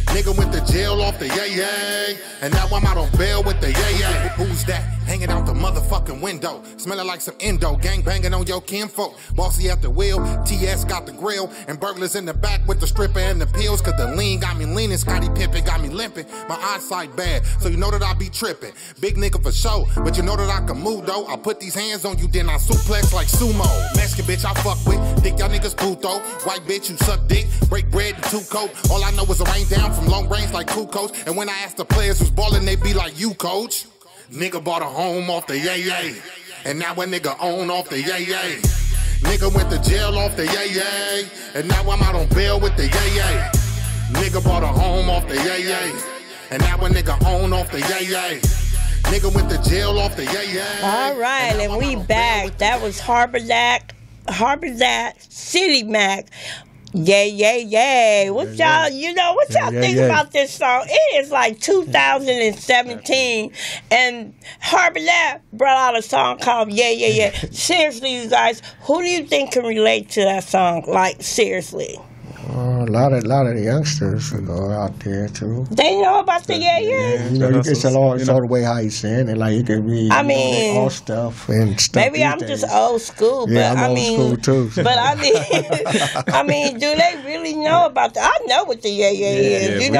Nigga went to jail off the yay, and now I'm out on bail with the yay. Who's that? Hanging out the motherfucking window, smelling like some endo, gang banging on your kinfolk. Bossy at the wheel, TS got the grill, and burglars in the back with the stripper and the pills, cause the lean got me leaning, Scottie Pippen got me limping. My eyesight bad, so you know that I be tripping. Big nigga for show, but you know that I can move though. I put these hands on you, then I suplex like sumo. Mexican bitch I fuck with, dick y'all niggas puto. White bitch you suck dick, break bread and two coat. All I know is a rain down from long range like cool coach. And when I ask the players who's ballin', they be like, you coach. Nigga bought a home off the yay, and now a nigga own off the yay. Nigga went to jail off the yay, and now I'm out on bail with the yay. Nigga bought a home off the yay, and now a nigga own off the yay. Nigga went to jail off the yay. All right, and we back. That was Harbor That, City Mac. Yay. What y'all, what y'all think about this song? It is like 2017, and Harbor That brought out a song called Yeah. Seriously, you guys, who do you think can relate to that song? Like, seriously. A lot of the youngsters go out there too. They know about the yeah. It's all the way how he's saying it. Like it could be, all stuff and stuff. Maybe I'm just old school, but I'm old school too. But I mean, do they really know about that? I know what the yeah is.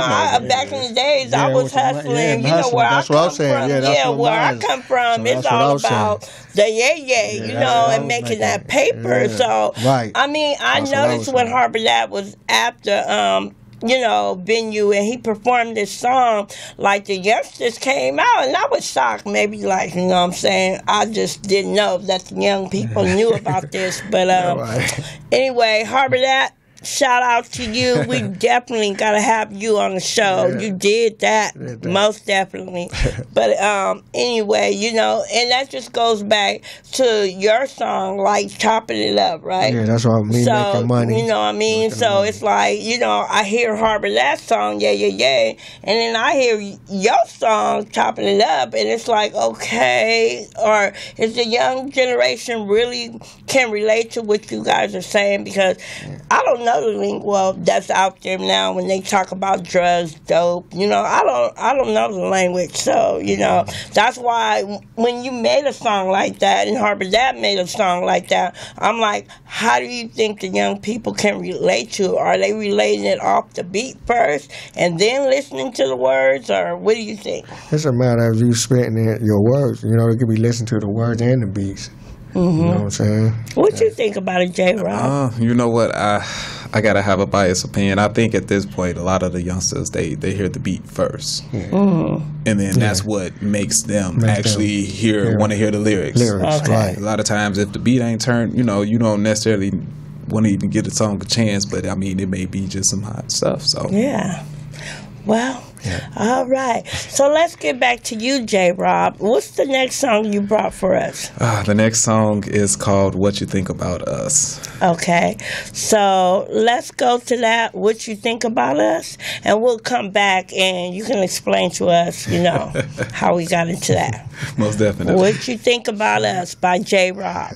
Back in the days, I was hustling. Where I come from. Where I come from, it's all about the yeah. And making that paper. So I mean, I noticed when Harbor That was after venue and he performed this song, like the youngsters came out, and I was shocked. Maybe like, what I'm saying, I just didn't know that the young people knew about this. But anyway, Harbor That, shout out to you. We definitely gotta have you on the show. You did that, most definitely. But anyway, and that just goes back to your song, like Chopping It Up, right? Yeah, that's what I mean, making money. You know what I mean? So it's like, I hear Harbor That song, yeah, and then I hear your song, Chopping It Up, and it's like, okay, or is the young generation really can relate to what you guys are saying? Because I don't know the lingo that's out there now when they talk about drugs, dope. I don't know the language, so that's why when you made a song like that and Harbor That made a song like that, I'm like, how do you think the young people can relate to it? Are they relating it off the beat first and then listening to the words, or what do you think? It's a matter of you spitting your words. It could be listening to the words and the beats. Mm-hmm. You know what I'm saying? What you think about it, J. Robb? You know what? I gotta have a biased opinion. I think at this point, a lot of the youngsters they hear the beat first, and then that's what makes them actually want to hear the lyrics. Okay. Right. A lot of times, if the beat ain't turned, you don't necessarily want to even give the song a chance. But I mean, it may be just some hot stuff. So yeah. Well, all right. So let's get back to you, J. Robb. What's the next song you brought for us? The next song is called What You Think About Us. Okay. So let's go to that, What You Think About Us, and we'll come back and you can explain to us, how we got into that. Most definitely. What You Think About Us by J. Robb.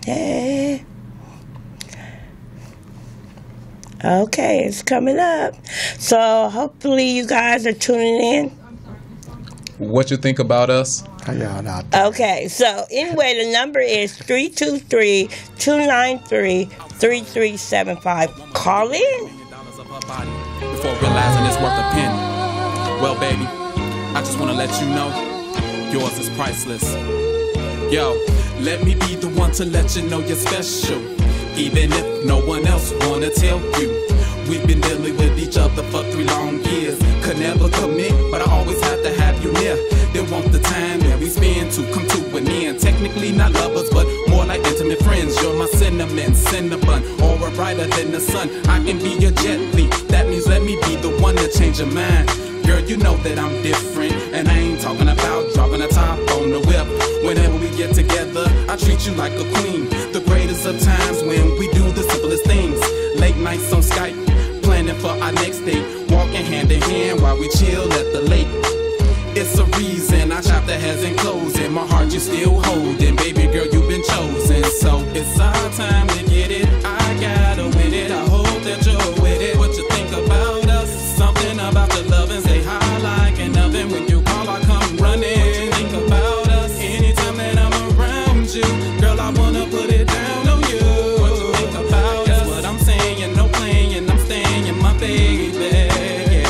Yeah. Okay, it's coming up. So hopefully you guys are tuning in. what you think about us. How y'all out there? Okay, so anyway, the number is 323-293-3375. Call in. Before realizing it's worth a penny. Well, baby, I just want to let you know yours is priceless. Yo, let me be the one to let you know you're special. Even if no one else wanna tell you. We've been dealing with each other for 3 long years. Could never commit, but I always have to have you near. Then want the time that we spend to come to an end. Technically not lovers, but more like intimate friends. You're my cinnamon, cinnabon, or a brighter than the sun. I can be your jet li. That means let me be the one to change your mind. Girl, you know that I'm different, and I ain't talking about dropping a top on the whip. Whenever we get together, I treat you like a queen. The greatest of times when we do the simplest things. Late nights on Skype, planning for our next date. Walking hand in hand while we chill at the lake. It's a reason our chapter hasn't closed, and my heart you still holding. Baby girl, you've been chosen, so it's our time to get it. I gotta win it. I hope that you're with it. What you think about us? Something about your love and say hi like an oven. When you call, I come running. What you think about us? Anytime that I'm around you, girl, I wanna put it down on you. What you think about us? What I'm saying, no playing, I'm staying, my baby. Yeah.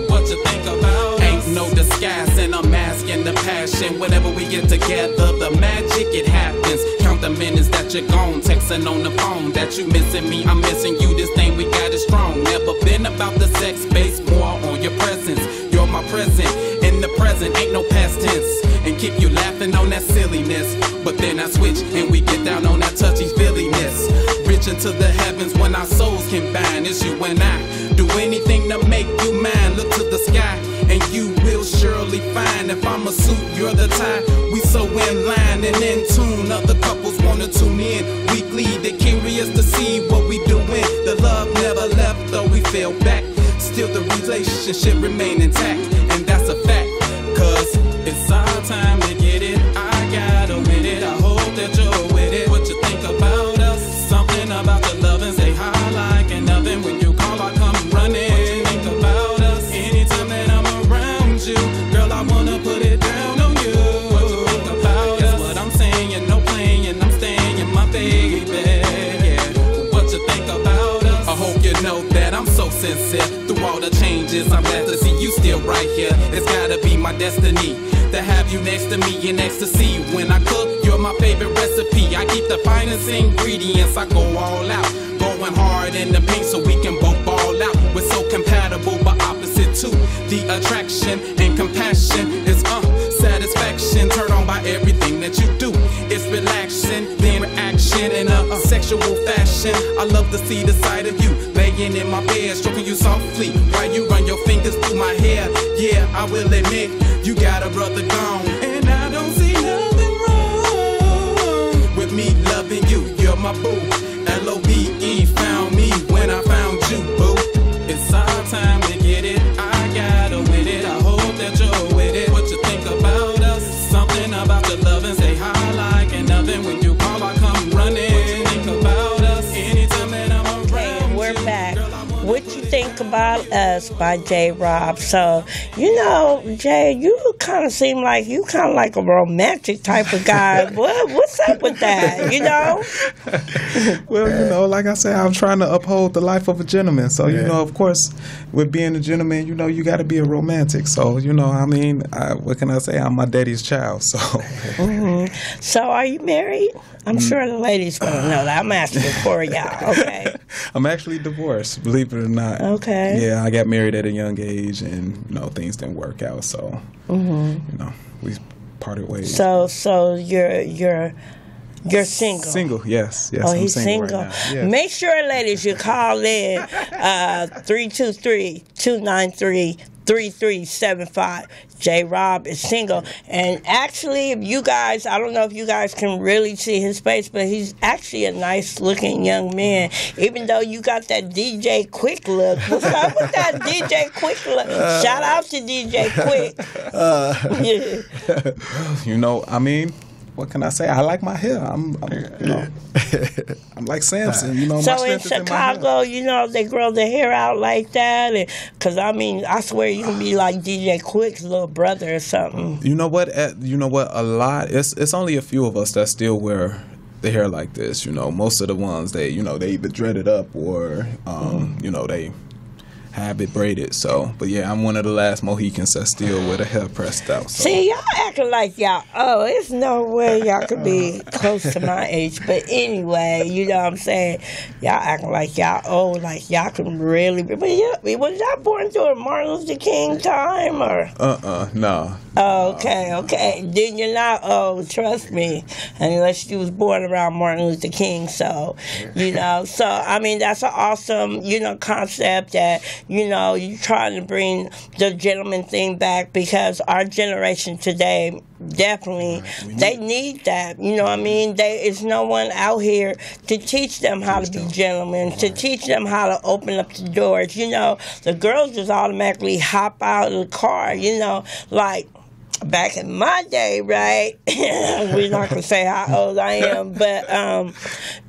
What you think about us? Ain't no disguise, and I'm masking the passion. Whenever we get together, the magic, it happens. Count the minutes that you're gone, texting on the phone that you missing me, I'm missing you. This thing we got is strong. Never been about the sex base, more on your presence. You're my present, in the present, ain't no past tense. And keep you laughing on that silliness. But then I switch and we get down on that touchy feeliness. Reach into the heavens when our souls combine. It's you and I. Do anything to make you mine. Look to the sky and you will surely find. If I'm a suit, you're the tie. We so in line and in tune. Other couples wanna tune in weekly. They're curious to see what we doing. The love never left, though we fell back. Still the relationship remain intact, and that's a fact. Cause it's our time to get it. I gotta win it. I hope that you're with it. What you think about us? Something about your love and say hi like an oven. When you call, I come running. What you think about us? Anytime that I'm around you, girl, I wanna put it down on you. What you think about us? What I'm saying, no playing, I'm staying, my baby. Yeah. What you think about us? I hope you know that I'm so sincere. Through all the changes, I'm glad to see you still right here. It's gotta be my destiny to have you next to me in ecstasy. When I cook, you're my favorite recipe. I keep the finest ingredients, I go all out. Going hard in the paint so we can both ball out. We're so compatible but opposite too. The attraction and compassion is satisfaction. Turned on by everything that you do. It's relaxing, then reaction in a sexual fashion. I love to see the side of you laying in my bed, stroking you softly while you run your fingers through my hair. Yeah, I will admit, you got a brother gone, and I don't see nothing wrong with me loving you. You're my boo. L-O-V-E found me when I found you, boo. It's our time to get it. I gotta win it. I hope that you're with it. What you think about us? Something about your love and say hi like an oven. When you call, I come running. What you think about us? Anytime that I'm around. Okay, we're back. What you think about us by J. Robb. So, you know, Jay, you kind of seem like you kind of like a romantic type of guy. What's up with that? You know? Well, you know, like I said, I'm trying to uphold the life of a gentleman. So, you know, of course, with being a gentleman, you know, you got to be a romantic. So, you know, I mean, what can I say? I'm my daddy's child. So, So, are you married? I'm sure the ladies want to know that. I'm asking for y'all. Okay. I'm actually divorced, believe it or not. Okay. Yeah, I got married at a young age, and you know things didn't work out. So, you know, we parted ways. So you're single. Single, yes. Oh, I'm he's single. right now. Yes. Make sure, ladies, you call in 323-293-3375. J. Robb is single. And actually, if you guys, I don't know if you guys can really see his face, but he's actually a nice-looking young man. Even though you got that DJ Quick look. What's up with that DJ Quick look? Shout out to DJ Quick. You know, I mean, what can I say? I like my hair. I'm you know, I'm like Samson. You know, So my in strength is in my hair. Chicago, you know, they grow their hair out like that, because I mean, I swear you can be like DJ Quick's little brother or something. You know what? A lot. It's only a few of us that still wear the hair like this. You know, most of the ones they either dread it up or you know, they have it braided. So, but yeah, I'm one of the last Mohicans that still with the hair pressed out. So. See, y'all acting like y'all, there's no way y'all could be close to my age. But anyway, you know what I'm saying? Y'all acting like y'all old, like y'all can really be. But yeah, was y'all born during Martin Luther King time or? No. Okay. Then you're not old, trust me. Unless you was born around Martin Luther King. So, you know, so I mean, that's an awesome, you know, concept that, you know, you're trying to bring the gentleman thing back, because our generation today, definitely, they need that. You know what I mean? There is no one out here to teach them how to be gentlemen, to teach them how to open up the doors. You know, the girls just automatically hop out of the car, you know, like back in my day, right? We're not going to say how old I am, but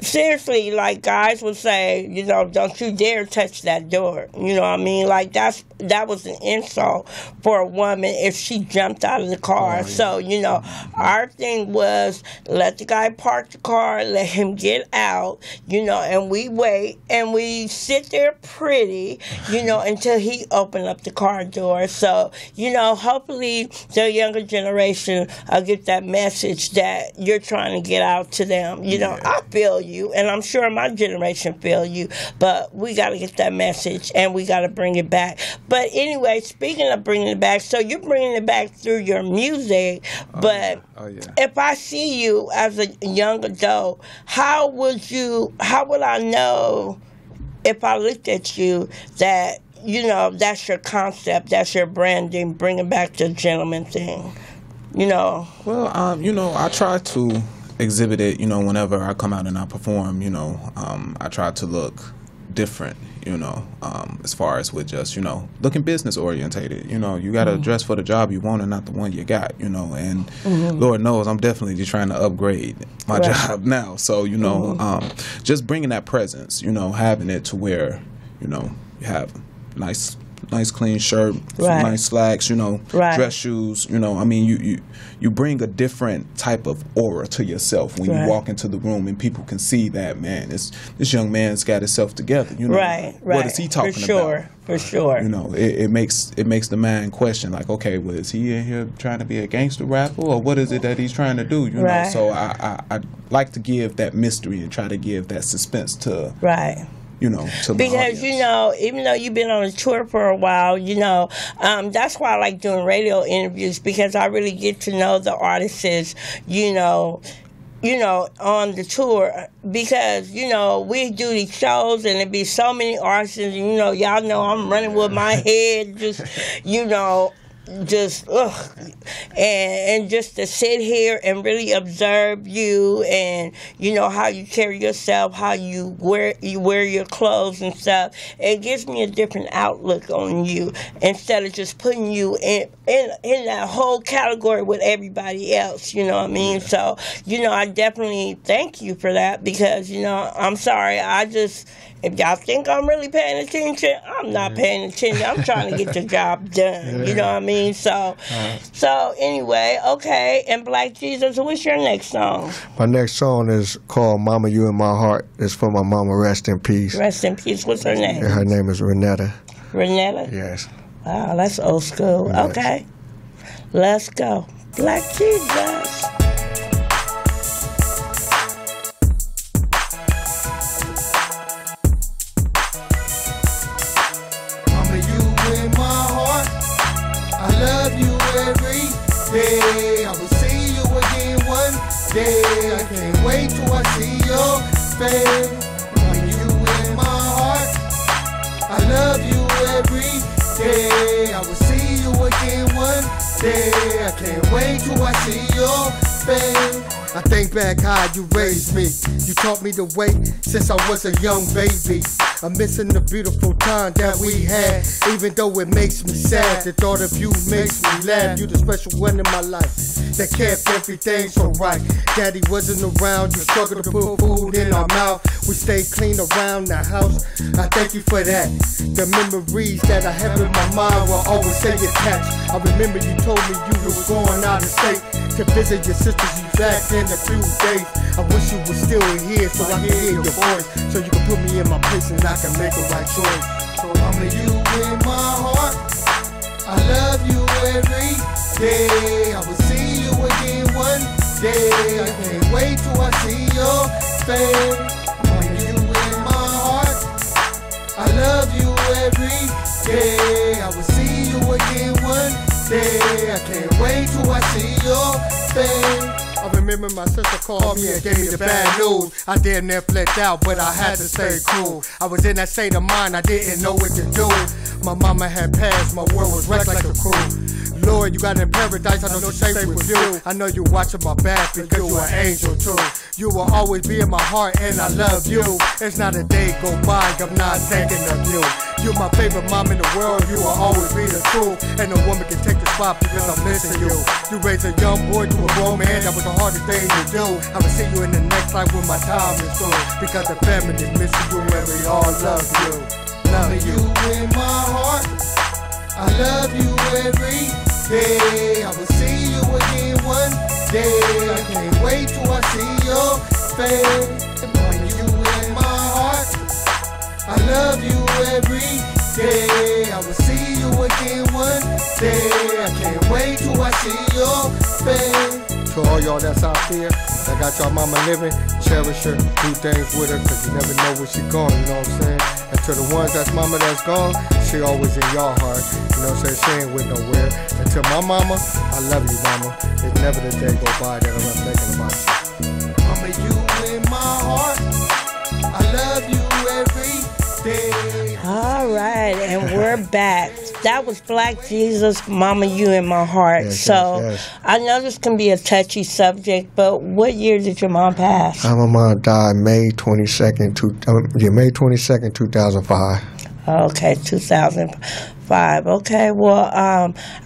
seriously, like guys would say, you know, don't you dare touch that door. You know what I mean? Like that was an insult for a woman if she jumped out of the car. So, you know, our thing was let the guy park the car, let him get out, you know, and we wait and we sit there pretty, you know, until he opened up the car door. So, you know, hopefully the younger generation get that message that you're trying to get out to them. You know, I feel you, and I'm sure my generation feel you, but we got to get that message, and we got to bring it back. But anyway, speaking of bringing it back, so you're bringing it back through your music, but if I see you as a young adult, how would I know if I looked at you that, you know, that's your concept, that's your branding, bringing back the gentleman thing, you know? Well, you know, I try to exhibit it, you know, whenever I come out and I perform, you know, I try to look different, you know, as far as with just, you know, looking business orientated. You know, you got to dress for the job you want and not the one you got, you know, and Lord knows I'm definitely just trying to upgrade my job now. So, you know, just bringing that presence, you know, having it to where, you know, you have nice clean shirt, some nice slacks, you know, dress shoes, you know. I mean, you bring a different type of aura to yourself when you walk into the room and people can see that, man, this young man's got himself together, you know. What is he talking about? For sure. You know, it makes the man question, like, okay, well, is he in here trying to be a gangster rapper, or what is it that he's trying to do, you know? So I like to give that mystery and try to give that suspense to you know, to the audience. You know, even though you've been on a tour for a while, you know, that's why I like doing radio interviews, because I really get to know the artists, you know, on the tour, because, you know, we do these shows and it be so many artists, and, you know, y'all know I'm running with my head just, you know, just and just to sit here and really observe you, and you know how you carry yourself, how you wear your clothes and stuff, it gives me a different outlook on you, instead of just putting you in that whole category with everybody else, you know what I mean? So, you know, I definitely thank you for that, because, you know, I'm sorry, if y'all think I'm really paying attention, I'm not paying attention. I'm trying to get the job done. You know what I mean? So anyway, okay. And Black Jesus, what's your next song? My next song is called Mama, You in My Heart. It's for my mama, rest in peace. Rest in peace. What's her name? Her name is Renetta. Renetta? Yes. Wow, that's old school. Yes. Okay. Let's go. Black Jesus. I will see you again one day. I can't wait till I see your face. When you in my heart, I love you every day. I will see you again one day. I can't wait till I see your face. I think back how you raised me. You taught me the way since I was a young baby. I'm missing the beautiful time that we had, even though it makes me sad. The thought of you makes me laugh. You the special one in my life that kept everything so right. Daddy wasn't around, you struggled to put food in our mouth. We stayed clean around the house. I thank you for that. The memories that I have in my mind will always stay attached. I remember you told me you was going out of state to visit your sisters. You back in a few days. I wish you were still here so I can hear your voice, so you can put me in my place and I can make the right choice. So I'm with you in my heart. I love you every day. I will see you again one day. I can't wait till I see your face. I'm with you in my heart. I love you every day. I will see you again one day. I can't wait till I see your face. I remember my sister called me and gave me the bad news. I damn near flipped out, but I had to stay cool. I was in that state of mind, I didn't know what to do. My mama had passed, my world was wrecked like a crew. Lord, you got in paradise, I know she's safe with you. I know you watching my back because you an angel too. You will always be in my heart and I love you. It's not a day go by, I'm not thinking of you. You're my favorite mom in the world, you will always be the truth. And no woman can take the spot because I'm missing you. You raised a young boy to a grown man, that was the hardest thing to do. I will see you in the next life when my time is through. Because the family misses you and we all love you. Love you in my heart. I love you every day. I will see you again one day. I can't wait till I see your face. Love you in my heart. I love you every day. I will see you again one day. I can't wait till I see your face. To all y'all that's out there that got y'all mama living, cherish her, do things with her, cause you never know where she going, you know what I'm saying? And to the ones that's mama that's gone, she always in your heart, you know what I'm saying? She ain't with nowhere. And to my mama, I love you, mama. There's never a day go by that I'm not thinking about you. Mama, you in my heart. I love you every day. All right, and we're back. That was Black Jesus, Mama, You in My Heart. Yes, so yes. I know this can be a touchy subject, but what year did your mom pass? My mom died May 22nd, 2005. Okay, 2005. Okay, well,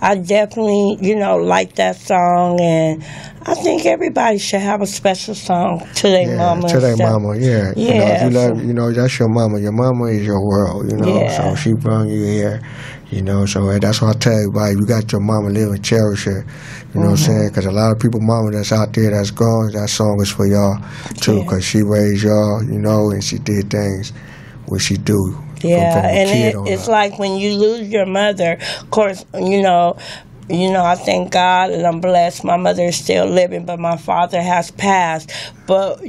I definitely, like that song, and I think everybody should have a special song to their mama. To their mama, yeah. Yeah. If you love, that's your mama. Your mama is your world, Yeah. So she brought you here, so that's why I tell everybody, you got your mama, live and cherish her. You know what I'm saying? Because a lot of people, mama that's out there that's gone, that song is for y'all, too, because she raised y'all, and she did things what she do. Yeah, and it's like when you lose your mother, of course, I thank God and I'm blessed. My mother is still living, but my father has passed. But,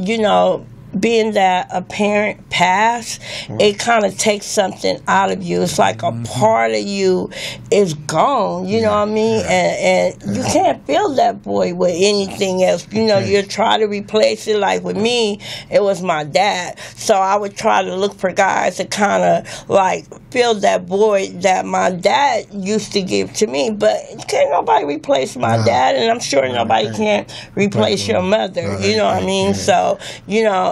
being that a parent passed, it kind of takes something out of you. It's like a part of you is gone, you know what I mean? And you can't fill that void with anything else. You try to replace it. Like with me, it was my dad. So I would try to look for guys to kind of like fill that void that my dad used to give to me. But can't nobody replace my dad, and I'm sure nobody can replace your mother, you know what I mean? So,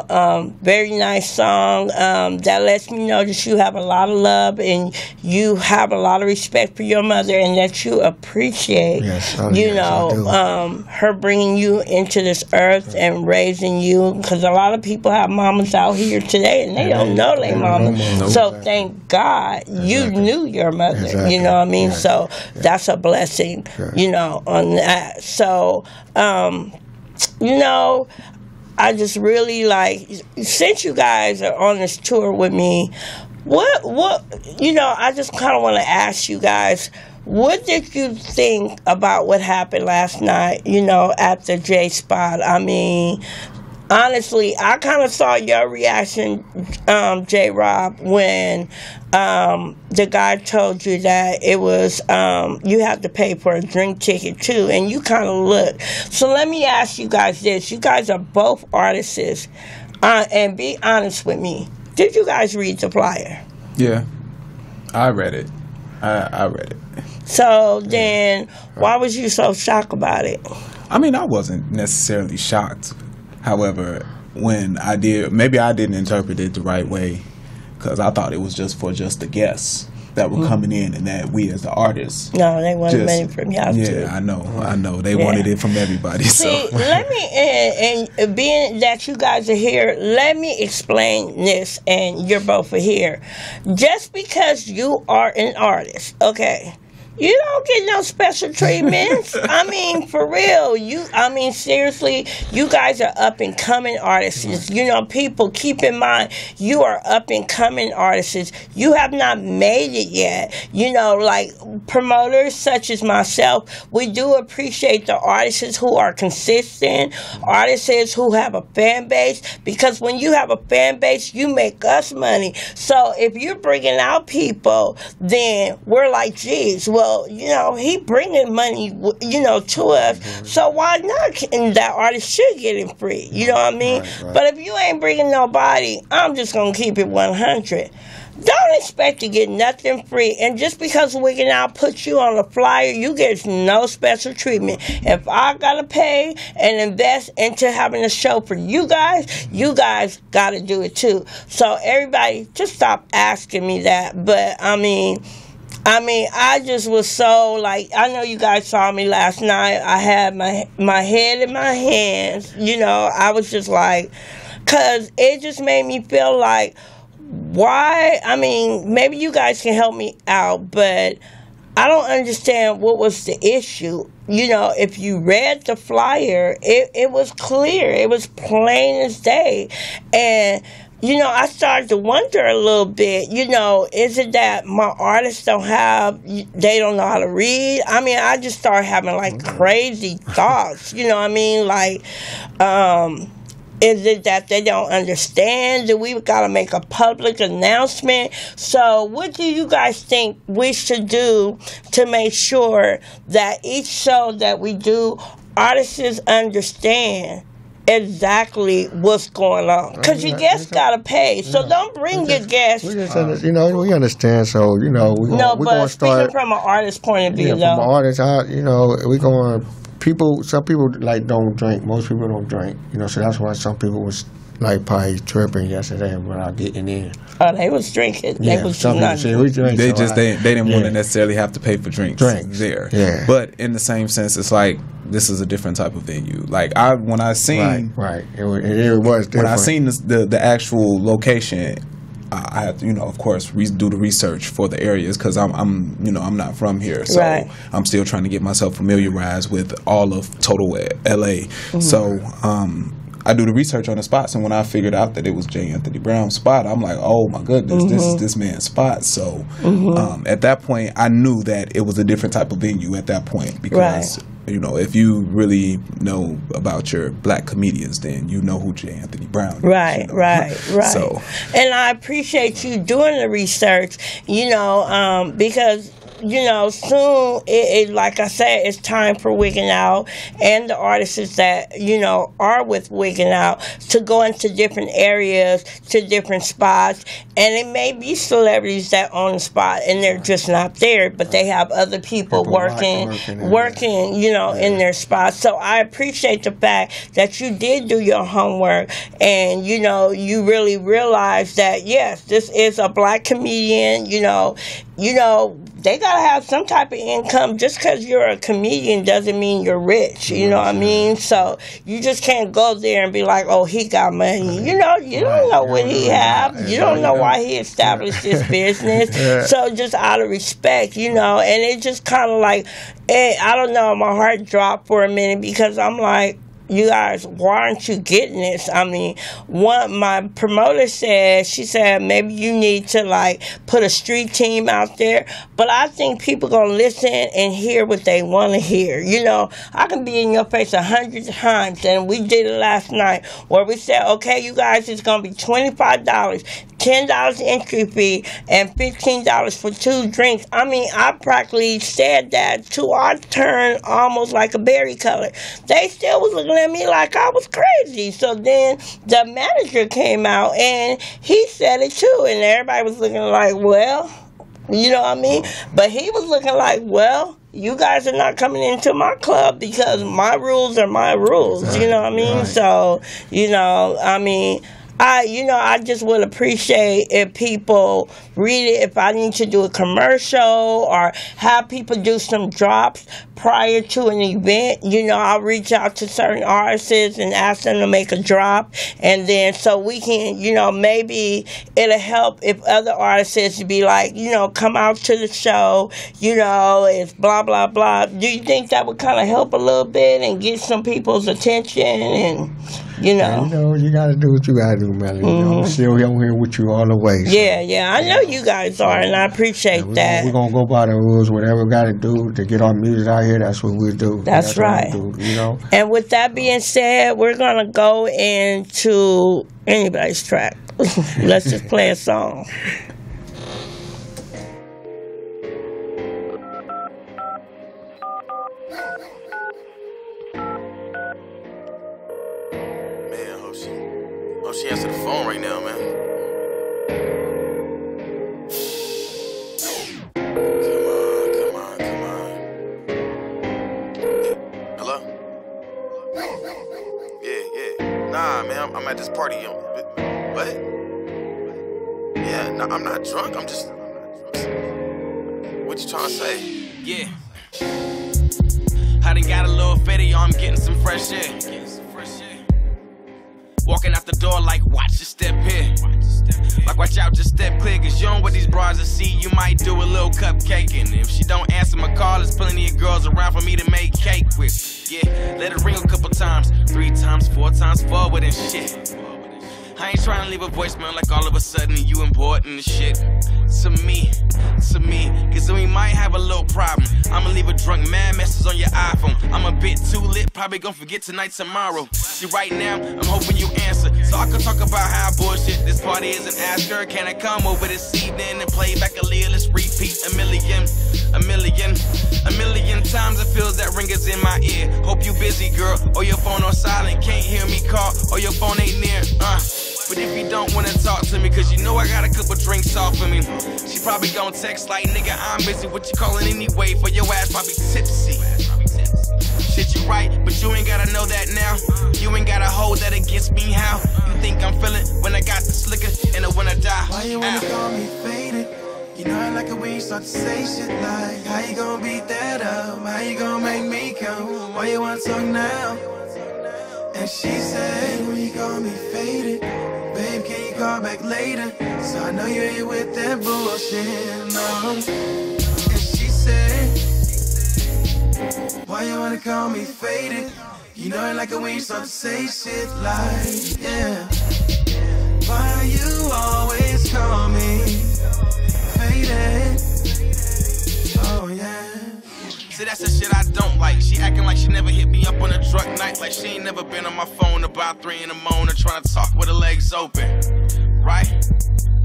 very nice song that lets me know that you have a lot of love and you have a lot of respect for your mother, and that you appreciate, her bringing you into this earth and raising you, because a lot of people have mamas out here today and they don't know their mama. So thank God you knew your mother, you know what I mean? So that's a blessing, on that. So, I just really since you guys are on this tour with me, I just kind of want to ask you guys, what did you think about what happened last night, at the J spot? I mean, honestly, I kind of saw your reaction, J. Robb, when the guy told you that it was you have to pay for a drink ticket too, and you kind of looked. So let me ask you guys this: you guys are both artists, and be honest with me. Did you guys read the flyer? Yeah, I read it. I read it. So then, why was you so shocked about it? I mean, I wasn't necessarily shocked. However, when I did, maybe I didn't interpret it the right way, because I thought it was just for the guests that were coming in, and that we as the artists. No, they wanted money from y'all too. Yeah, I know. They wanted it from everybody. See, so let me, and being that you guys are here, let me explain this, and you're both here. Just because you are an artist, okay, you don't get no special treatments. I mean, for real. Seriously, you guys are up and coming artists. You know, people, keep in mind, you are up and coming artists. You have not made it yet. You know, like promoters such as myself, we do appreciate the artists who are consistent, artists who have a fan base, because when you have a fan base, you make us money. So if you're bringing out people, then we're like, geez, well, you know, he bringing money, you know, to us. So why not? And that artist should get it free. You know what I mean? Right. But if you ain't bringing nobody, I'm just going to keep it 100. Don't expect to get nothing free. And just because Wigginnin Out puts you on a flyer, you get no special treatment. If I got to pay and invest into having a show for you guys got to do it too. So everybody, just stop asking me that. But I mean, I just was so, like, I know you guys saw me last night. I had my head in my hands. You know, I was just like, because it just made me feel like, why? I mean, maybe you guys can help me out, but I don't understand what was the issue. You know, if you read the flyer, it was clear. It was plain as day. And you know, I started to wonder a little bit, you know, is it that my artists they don't know how to read? I mean, I just started having, like, crazy thoughts, you know what I mean? Like, is it that they don't understand? Do we got to make a public announcement? So what do you guys think we should do to make sure that each show that we do, artists understand exactly what's going on? Because your guests got to pay. So don't bring your guests. You know, we understand. So, you know, we're going to start. Speaking from an artist's point of view, though. From an artist, you know, we're going to. Some people, like, don't drink. Most people don't drink. You know, so that's why some people was, like, probably tripping yesterday without getting in. Oh, they was drinking. Yeah, some people say we drink. They didn't want to necessarily have to pay for drinks there. Yeah. But in the same sense, it's like, this is a different type of venue. Like, when I seen... Right. It was different. When I seen the actual location, I had to, you know, of course, do the research for the areas, because I'm not from here, so I'm still trying to get myself familiarized with all of total LA. Mm-hmm. So I do the research on the spots, and when I figured out that it was J. Anthony Brown's spot, I'm like, oh my goodness, this is this man's spot. So at that point, I knew that it was a different type of venue at that point, because you know, if you really know about your black comedians, then you know who J. Anthony Brown is. Right. So, and I appreciate you doing the research, you know, because, you know, soon, like I said, it's time for Wigginnin Out and the artists that, you know, are with Wigginnin Out to go into different areas, to different spots. And it may be celebrities that own the spot and they're just not there, but they have other people working, you know, in their spots. So I appreciate the fact that you did do your homework and, you know, you really realized that, yes, this is a black comedian, you know, they gotta have some type of income. Just because you're a comedian doesn't mean you're rich. You know what I mean? So you just can't go there and be like, "Oh, he got money." You know, you don't know what he have. You don't know why he established this business. So just out of respect, you know, and it just kind of like, I don't know. My heart dropped for a minute because I'm like, you guys, why aren't you getting this? I mean, my promoter said, she said, maybe you need to, like, put a street team out there. But I think people going to listen and hear what they want to hear. You know, I can be in your face 100 times, and we did it last night, where we said, okay, you guys, it's going to be $25, $10 entry fee, and $15 for 2 drinks. I mean, I practically said that to our turn almost like a berry color. They still was looking at me like I was crazy. So then the manager came out and he said it too, and everybody was looking like, well, You know what I mean? But he was looking like, well, you guys are not coming into my club because my rules are my rules. You know what I mean? So, I just would appreciate if people read it. If I need to do a commercial or have people do some drops prior to an event, I'll reach out to certain artists and ask them to make a drop. And then so we can, maybe it'll help if other artists be like, come out to the show, it's blah, blah, blah. Do you think that would kind of help a little bit and get some people's attention and... You gotta do what you gotta do, Melody. I'm still on here with you all the way. So. Yeah, I know you guys are, and I appreciate that. We're gonna go by the rules. Whatever we gotta do to get our music out here, that's what we do. That's right. What we do, And with that being said, we're gonna go into anybody's track. Let's just play a song. She answered the phone right now, man. Come on. Hello? Yeah. Nah, man, I'm at this party. What? Yeah, nah, I'm not drunk. I'm just... What you trying to say? Yeah. I done got a little fetty, I'm getting some fresh air. Walking out the door like, watch your step here. Like, watch out, just step clear. Cause you don't want these bras to see. You might do a little cupcake. And if she don't answer my call, there's plenty of girls around for me to make cake with. Yeah, let it ring a couple times. 3 times, 4 times forward and shit. I ain't trying to leave a voicemail like all of a sudden you important and shit. To me, cause then we might have a little problem. I'ma leave a drunk man message on your iPhone. I'm a bit too lit, probably gonna forget tonight, tomorrow. See, right now, I'm hoping you answer, so I can talk about how bullshit this party is and ask her, can I come over this evening and play back a little? Let's repeat a million times. It feels that ring is in my ear. Hope you busy, girl, or your phone on silent, can't hear me call, or your phone ain't near. But if you don't wanna talk to me, cause you know I got a couple drinks off of me, she probably gon' text like, nigga, I'm busy. What you calling anyway? For your ass probably tipsy. Shit, you right, but you ain't gotta know that now. You ain't gotta hold that against me. How you think I'm feeling when I got this liquor and when I die? Why you wanna call me faded? You know I like it when you start to say shit like, how you gonna beat that up? How you gonna make me come? Why you wanna talk now? And she said, when you call me faded, babe, can you call back later? So I know you ain't with that bullshit, no. And she said, why you wanna call me faded? You know I like it when you start to say shit like, yeah. Why you always call me faded? Oh yeah. See, that's the shit I don't like. She acting like she never hit me up on a drunk night, like she ain't never been on my phone about 3 in the morning trying to talk with her legs open. Right?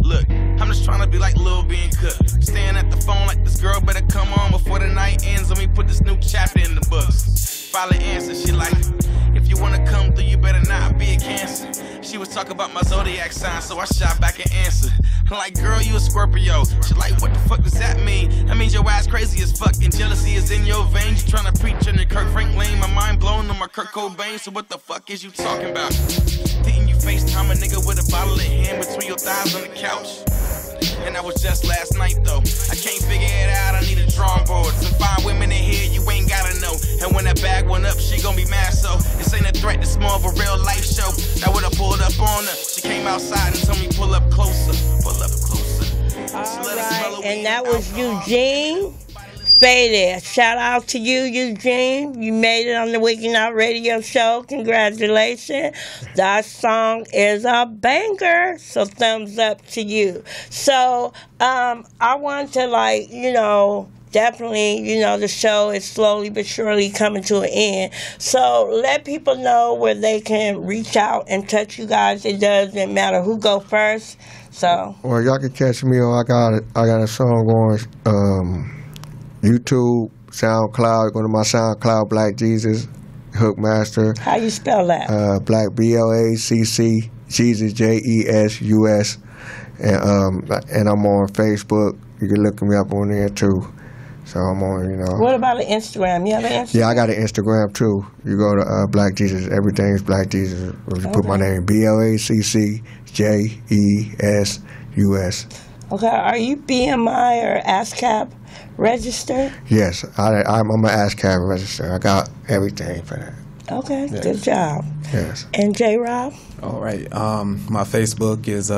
Look, I'm just trying to be like Lil B and Cook. Staying at the phone like this girl better come on before the night ends and we put this new chapter in the books. Finally answer, she like, if you wanna come through, you better not be a Cancer. She was talking about my zodiac sign, so I shot back and answered. Like, girl, you a Scorpio. She like, what the fuck does that mean? That means your ass crazy as fuck and jealousy is in your veins. You tryna preach in the Kirk Franklin, my mind blown on my Kurt Cobain. So what the fuck is you talking about? Didn't you FaceTime a nigga with a bottle of hand between your thighs on the couch? And that was just last night though. I can't figure it out, I need a drawing board. Some fine women in here you ain't gotta know. And when that bag went up, she gon' be mad, so this ain't a threat, this more of a real life show. That would've pulled up on her. She came outside and told me pull up closer. Pull up closer. Alright, and that was Eugene Faded. Shout out to you, Eugene. You made it on the Wigginnin radio show. Congratulations. That song is a banger. So thumbs up to you. So I want to definitely, the show is slowly but surely coming to an end. So let people know where they can reach out and touch you guys. It doesn't matter who go first. So well, y'all can catch me on. I got a song on YouTube, SoundCloud. Go to my SoundCloud, Blacc Jesus, Hookmaster. How you spell that? Blacc BLACC Jesus JESUS, and I'm on Facebook. You can look me up on there too. So I'm on, you know. What about an Instagram? You have an Instagram? Yeah, I got an Instagram too. You go to Blacc Jesus. Everything's Blacc Jesus. You put my name BLACCJESUS. Okay. Are you BMI or ASCAP registered? Yes, I'm an ASCAP registered. I got everything for that. Okay, good job. Yes. And J. Robb? All right. My Facebook is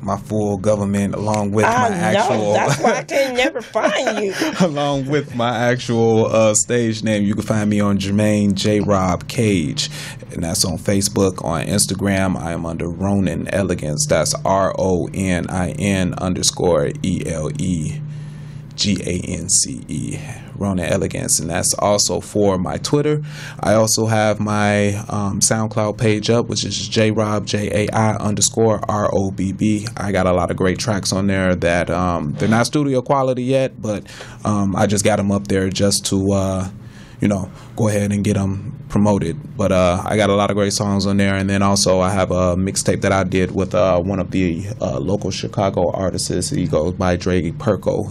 my full government along with my actual. That's why I can never find you. Along with my actual stage name, you can find me on Jermaine J. Robb Cage, and that's on Facebook. On Instagram, I am under Ronin Elegance. That's RONIN_ELEGANCE. Ronin Elegance, and that's also for my Twitter. I also have my SoundCloud page up, which is JRobb JAI_ROBB. I got a lot of great tracks on there that they're not studio quality yet, but I just got them up there just to go ahead and get them promoted. But I got a lot of great songs on there, and then also I have a mixtape that I did with one of the local Chicago artists. He goes by Dre Perko.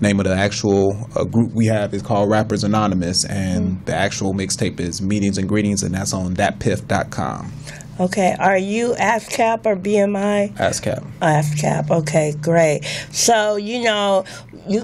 Name of the actual group we have is called Rappers Anonymous, and the actual mixtape is Meetings and Greetings, and that's on thatpiff.com. Okay, are you ASCAP or BMI? ASCAP. ASCAP, okay, great. So, you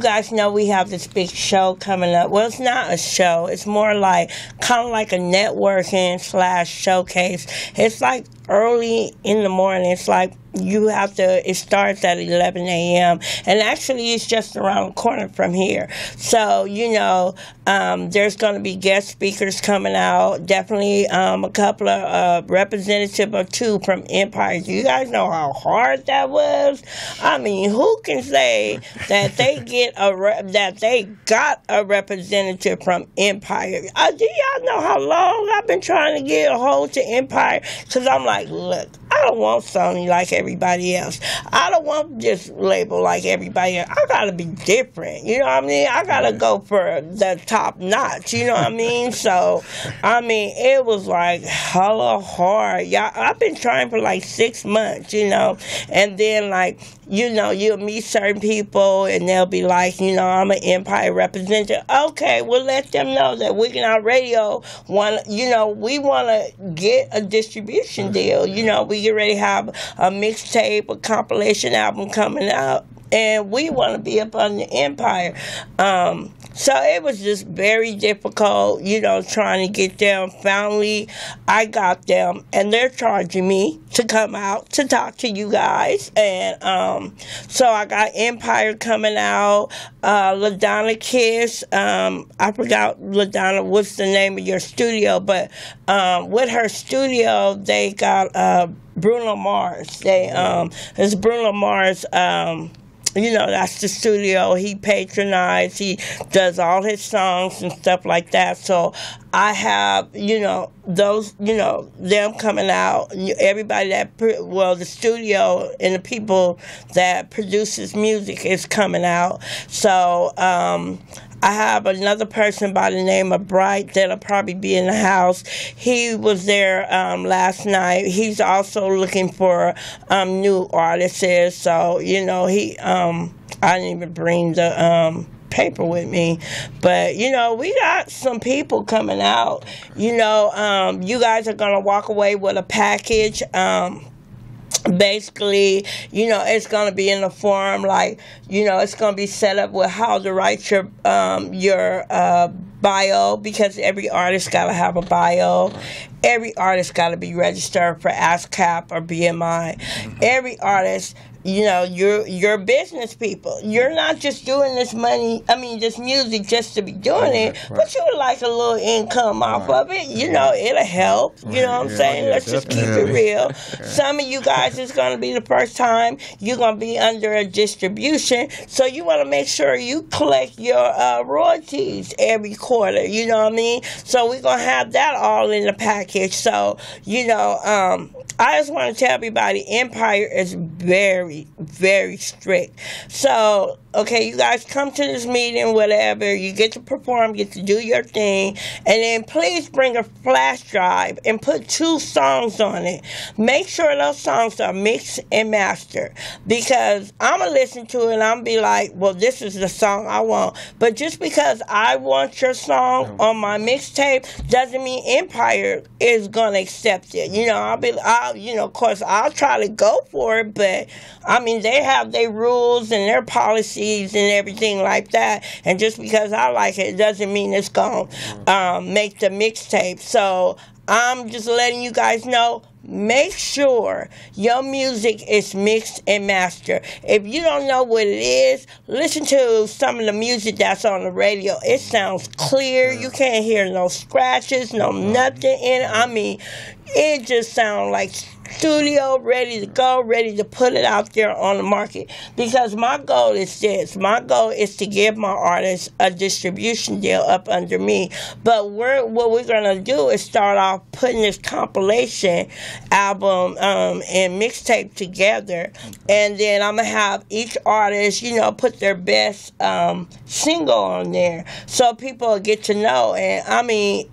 guys know we have this big show coming up. Well, it's not a show. It's more like, kind of like a networking / showcase. It's like early in the morning. It's like it starts at 11 a.m. And actually it's just around the corner from here. So, there's going to be guest speakers coming out. Definitely a couple of representative or two from Empire. Do you guys know how hard that was? I mean, who can say that they got a representative from Empire? Do y'all know how long I've been trying to get a hold to Empire? Because I'm like, look, I don't want Sony like everybody else. I don't want this label like everybody else. I gotta be different. You know what I mean? I gotta go for the top notch. You know what I mean? So, it was like hella hard. I've been trying for like 6 months, and then you'll meet certain people and they'll be like, I'm an Empire representative. Okay, we'll let them know that Wigginnin Out Radio we want to get a distribution deal. We get ready to have a mixtape, a compilation album coming out, and we want to be up on the Empire. So it was just very difficult, trying to get them. Finally, I got them, and they're charging me to come out to talk to you guys. And so I got Empire coming out, LaDonna Kiss. I forgot, LaDonna, what's the name of your studio, but with her studio, they got Bruno Mars. It's Bruno Mars. That's the studio he patronized. He does all his songs and stuff like that. So I have, those, them coming out. Everybody the studio and the people that produces music is coming out. So, I have another person by the name of Bright that'll probably be in the house. He was there last night. He's also looking for new artists. So, I didn't even bring the paper with me. But, we got some people coming out. You guys are going to walk away with a package. Basically, it's going to be in the form it's going to be set up with how to write your bio, because every artist got to have a bio. Every artist got to be registered for ASCAP or BMI. Every artist, you're business people. You're not just doing this music just to be doing it, but you would like a little income off of it. It'll help. You know what I'm saying? Let's just keep it real. Some of you guys, it's going to be the first time you're going to be under a distribution, so you want to make sure you collect your royalties every quarter. You know what I mean? So we're going to have that all in the package. So, I just want to tell everybody, Empire is very, very strict. So, Okay, you guys come to this meeting, whatever. You get to perform, get to do your thing, and then please bring a flash drive and put 2 songs on it. Make sure those songs are mixed and mastered, because I'm gonna listen to it and I'm gonna be like, well, this is the song I want. But just because I want your song on my mixtape doesn't mean Empire is gonna accept it. You know, of course, I'll try to go for it, but I mean, they have their rules and their policies and everything like that. And just because I like it doesn't mean it's gonna make the mixtape. So I'm just letting you guys know, make sure your music is mixed and mastered. If you don't know what it is, listen to some of the music that's on the radio. It sounds clear. You can't hear no scratches, no nothing in it. I mean, it just sounds like studio, ready to go, ready to put it out there on the market. Because my goal is this. My goal is to give my artists a distribution deal up under me. But what we're going to do is start off putting this compilation album and mixtape together. And then I'm going to have each artist, you know, put their best single on there so people will get to know. And I mean,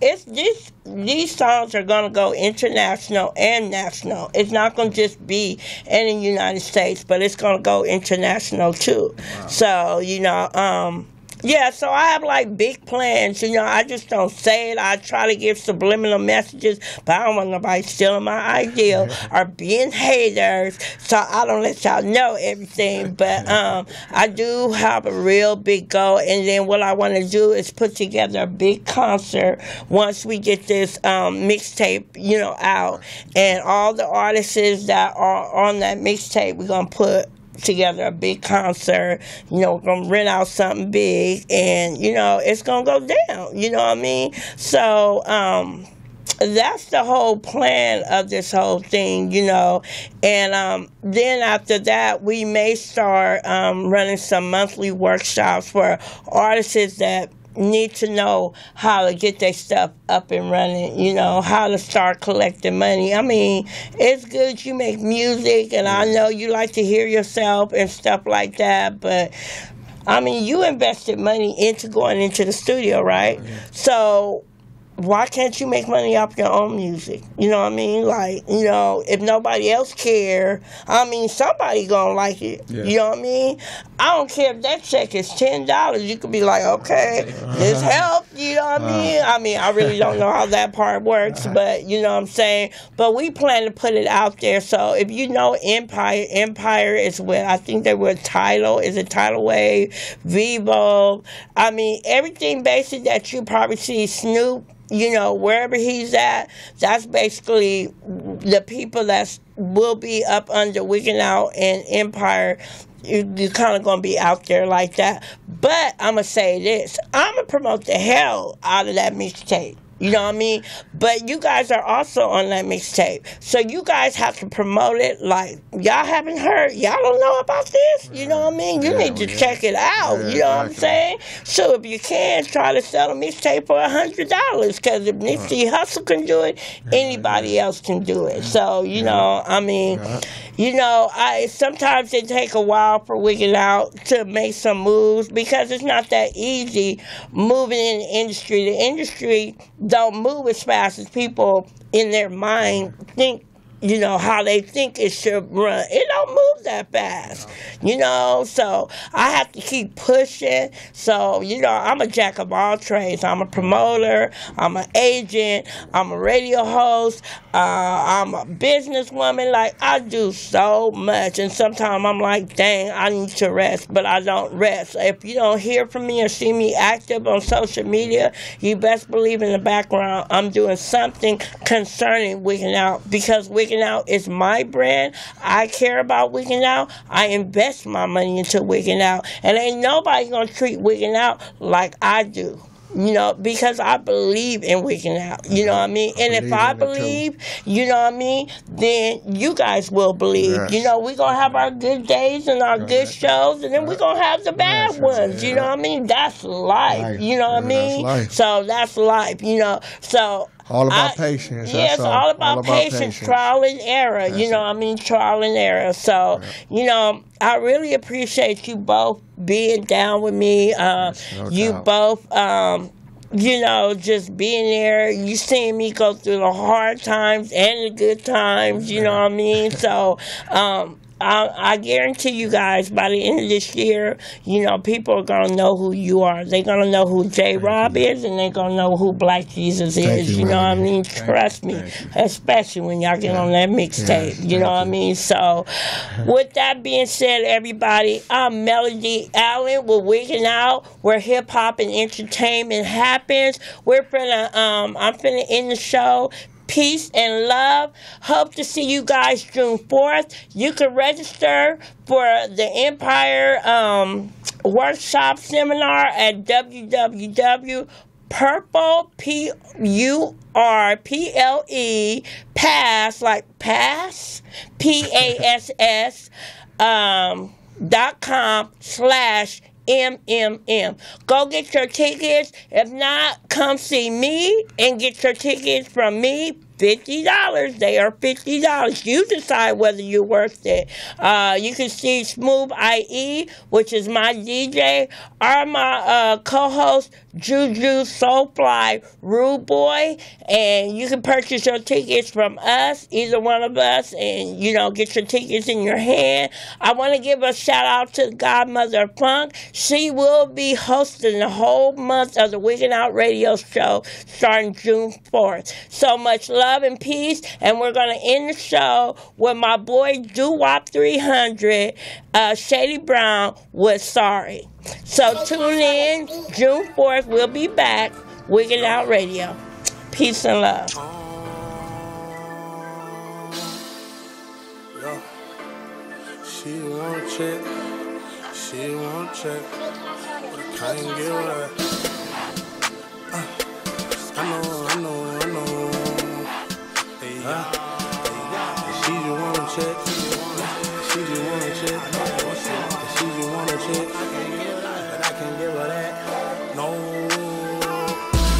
these songs are going to go international and national. It's not going to just be in the United States, but it's going to go international too. Wow. So, you know, yeah, so I have like big plans. You know, I just don't say it. I try to give subliminal messages, but I don't want nobody stealing my idea or being haters. So I don't let y'all know everything. But I do have a real big goal. And then what I want to do is put together a big concert once we get this mixtape, you know, out. And all the artists that are on that mixtape, we're going to put together a big concert. You know, we're going to rent out something big, and, you know, it's going to go down. You know what I mean? So, that's the whole plan of this whole thing, you know. And then after that, we may start running some monthly workshops for artists that need to know how to get their stuff up and running, you know, how to start collecting money. I mean, it's good you make music, and I know you like to hear yourself and stuff like that, but I mean, you invested money into going into the studio, right? So why can't you make money off your own music? You know what I mean? Like, you know, if nobody else care, I mean, somebody gonna like it. Yeah. You know what I mean? I don't care if that check is $10. You could be like, okay, this helped. You know what I mean? I really don't know how that part works, but you know what I'm saying? But we plan to put it out there. So if you know Empire is with, I think they were Tidal. Is it Tidal Wave? Vivo? I mean, everything basic that you probably see Snoop, you know, wherever he's at, that's basically the people that will be up under Wigginnin Out and Empire. You're kind of going to be out there like that. But I'm going to say this. I'm going to promote the hell out of that mixtape. You know what I mean? But you guys are also on that mixtape. So you guys have to promote it like, y'all haven't heard, y'all don't know about this? You know what I mean? You need to check it out. You know what I'm saying? So if you can, try to sell a mixtape for $100. Because if Nipsey Hussle can do it, anybody else can do it. So, you know, I mean, you know, sometimes it take a while for Wigginnin Out to make some moves, because it's not that easy moving in the industry. The industry don't move as fast as people in their mind think, you know, how they think it should run. It don't move that fast, you know, so I have to keep pushing. So, you know, I'm a jack of all trades. I'm a promoter, I'm an agent, I'm a radio host, I'm a businesswoman. Like, I do so much, and sometimes I'm like, dang, I need to rest, but I don't rest. If you don't hear from me or see me active on social media, you best believe in the background I'm doing something concerning Wigginnin Out, because Wigginnin Out is my brand. I care about Wigginnin Out. I invest my money into Wigginnin Out, and ain't nobody gonna treat Wigginnin Out like I do. You know, because I believe in Wigginnin Out. You know what I mean? And if I believe, you know what I mean, then you guys will believe. Yes. You know, we're going to have our good days and our good shows, and then we're going to have the bad ones. You know what I mean? That's life. You know what I mean? So that's life, you know. So All about patience. Yeah, it's all about patience, trial and error. You know what I mean? Trial and error. So, you know, I really appreciate you both being down with me. You both, you know, just being there. You seeing me go through the hard times and the good times. You know what I mean? So, I guarantee you guys by the end of this year, you know, people are going to know who you are. They're going to know who J. Robb is, and they're going to know who Black Jesus is. You know what I mean? Trust me, especially when y'all get on that mixtape. You know what I mean? So, with that being said, everybody, I'm Melody Allen with Wiggin' Out, where hip-hop and entertainment happens. I'm finna end the show. Peace and love. Hope to see you guys June 4th. You can register for the Empire Workshop Seminar at www.purple, P-U-R-P-L-E, pass, like pass, P-A-S-S, .com/MMM. Go get your tickets. If not, come see me and get your tickets from me. $50. They are $50. You decide whether you're worth it. You can see Smooth IE, which is my DJ, or my co-host Juju Soulfly Rude Boy, and you can purchase your tickets from us, either one of us, and you know, get your tickets in your hand. I want to give a shout out to Godmother of Funk. She will be hosting the whole month of the Wiggin' Out radio show starting June 4th. So much love and peace, and we're going to end the show with my boy Doo-Wop 300, Shady Brown with Sorry. So tune in, June 4th, we'll be back, Wiggin' Out Radio. Peace and love. She won't check, she won't check, but I can't get her. I know. She just wanna check. She just wanna check. She just wanna check. But I can't give her that. No.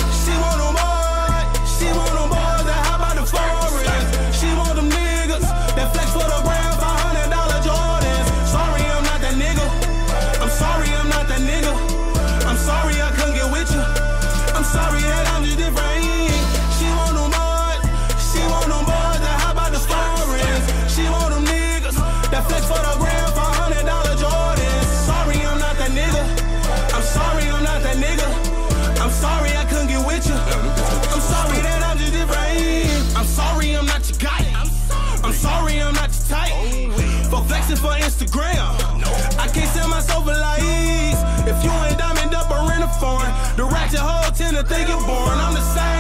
She want them boys. She want them boys that hop out the forest. She want them niggas that flex for the gram, $500 Jordans. Sorry, I'm not that nigga. I'm sorry, I'm not that nigga. I'm sorry I couldn't get with you. I'm sorry that I'm just different. Flex for the gram, $500 Jordans. Sorry, I'm not that nigga. I'm sorry, I'm not that nigga. I'm sorry I couldn't get with you. I'm sorry that I'm just different. I'm sorry I'm not your guy. I'm sorry I'm not your type. For flexing for Instagram, I can't sell myself for likes. If you ain't diamond up or in a foreign, the ratchet hoe tend to think you're boring. I'm the same.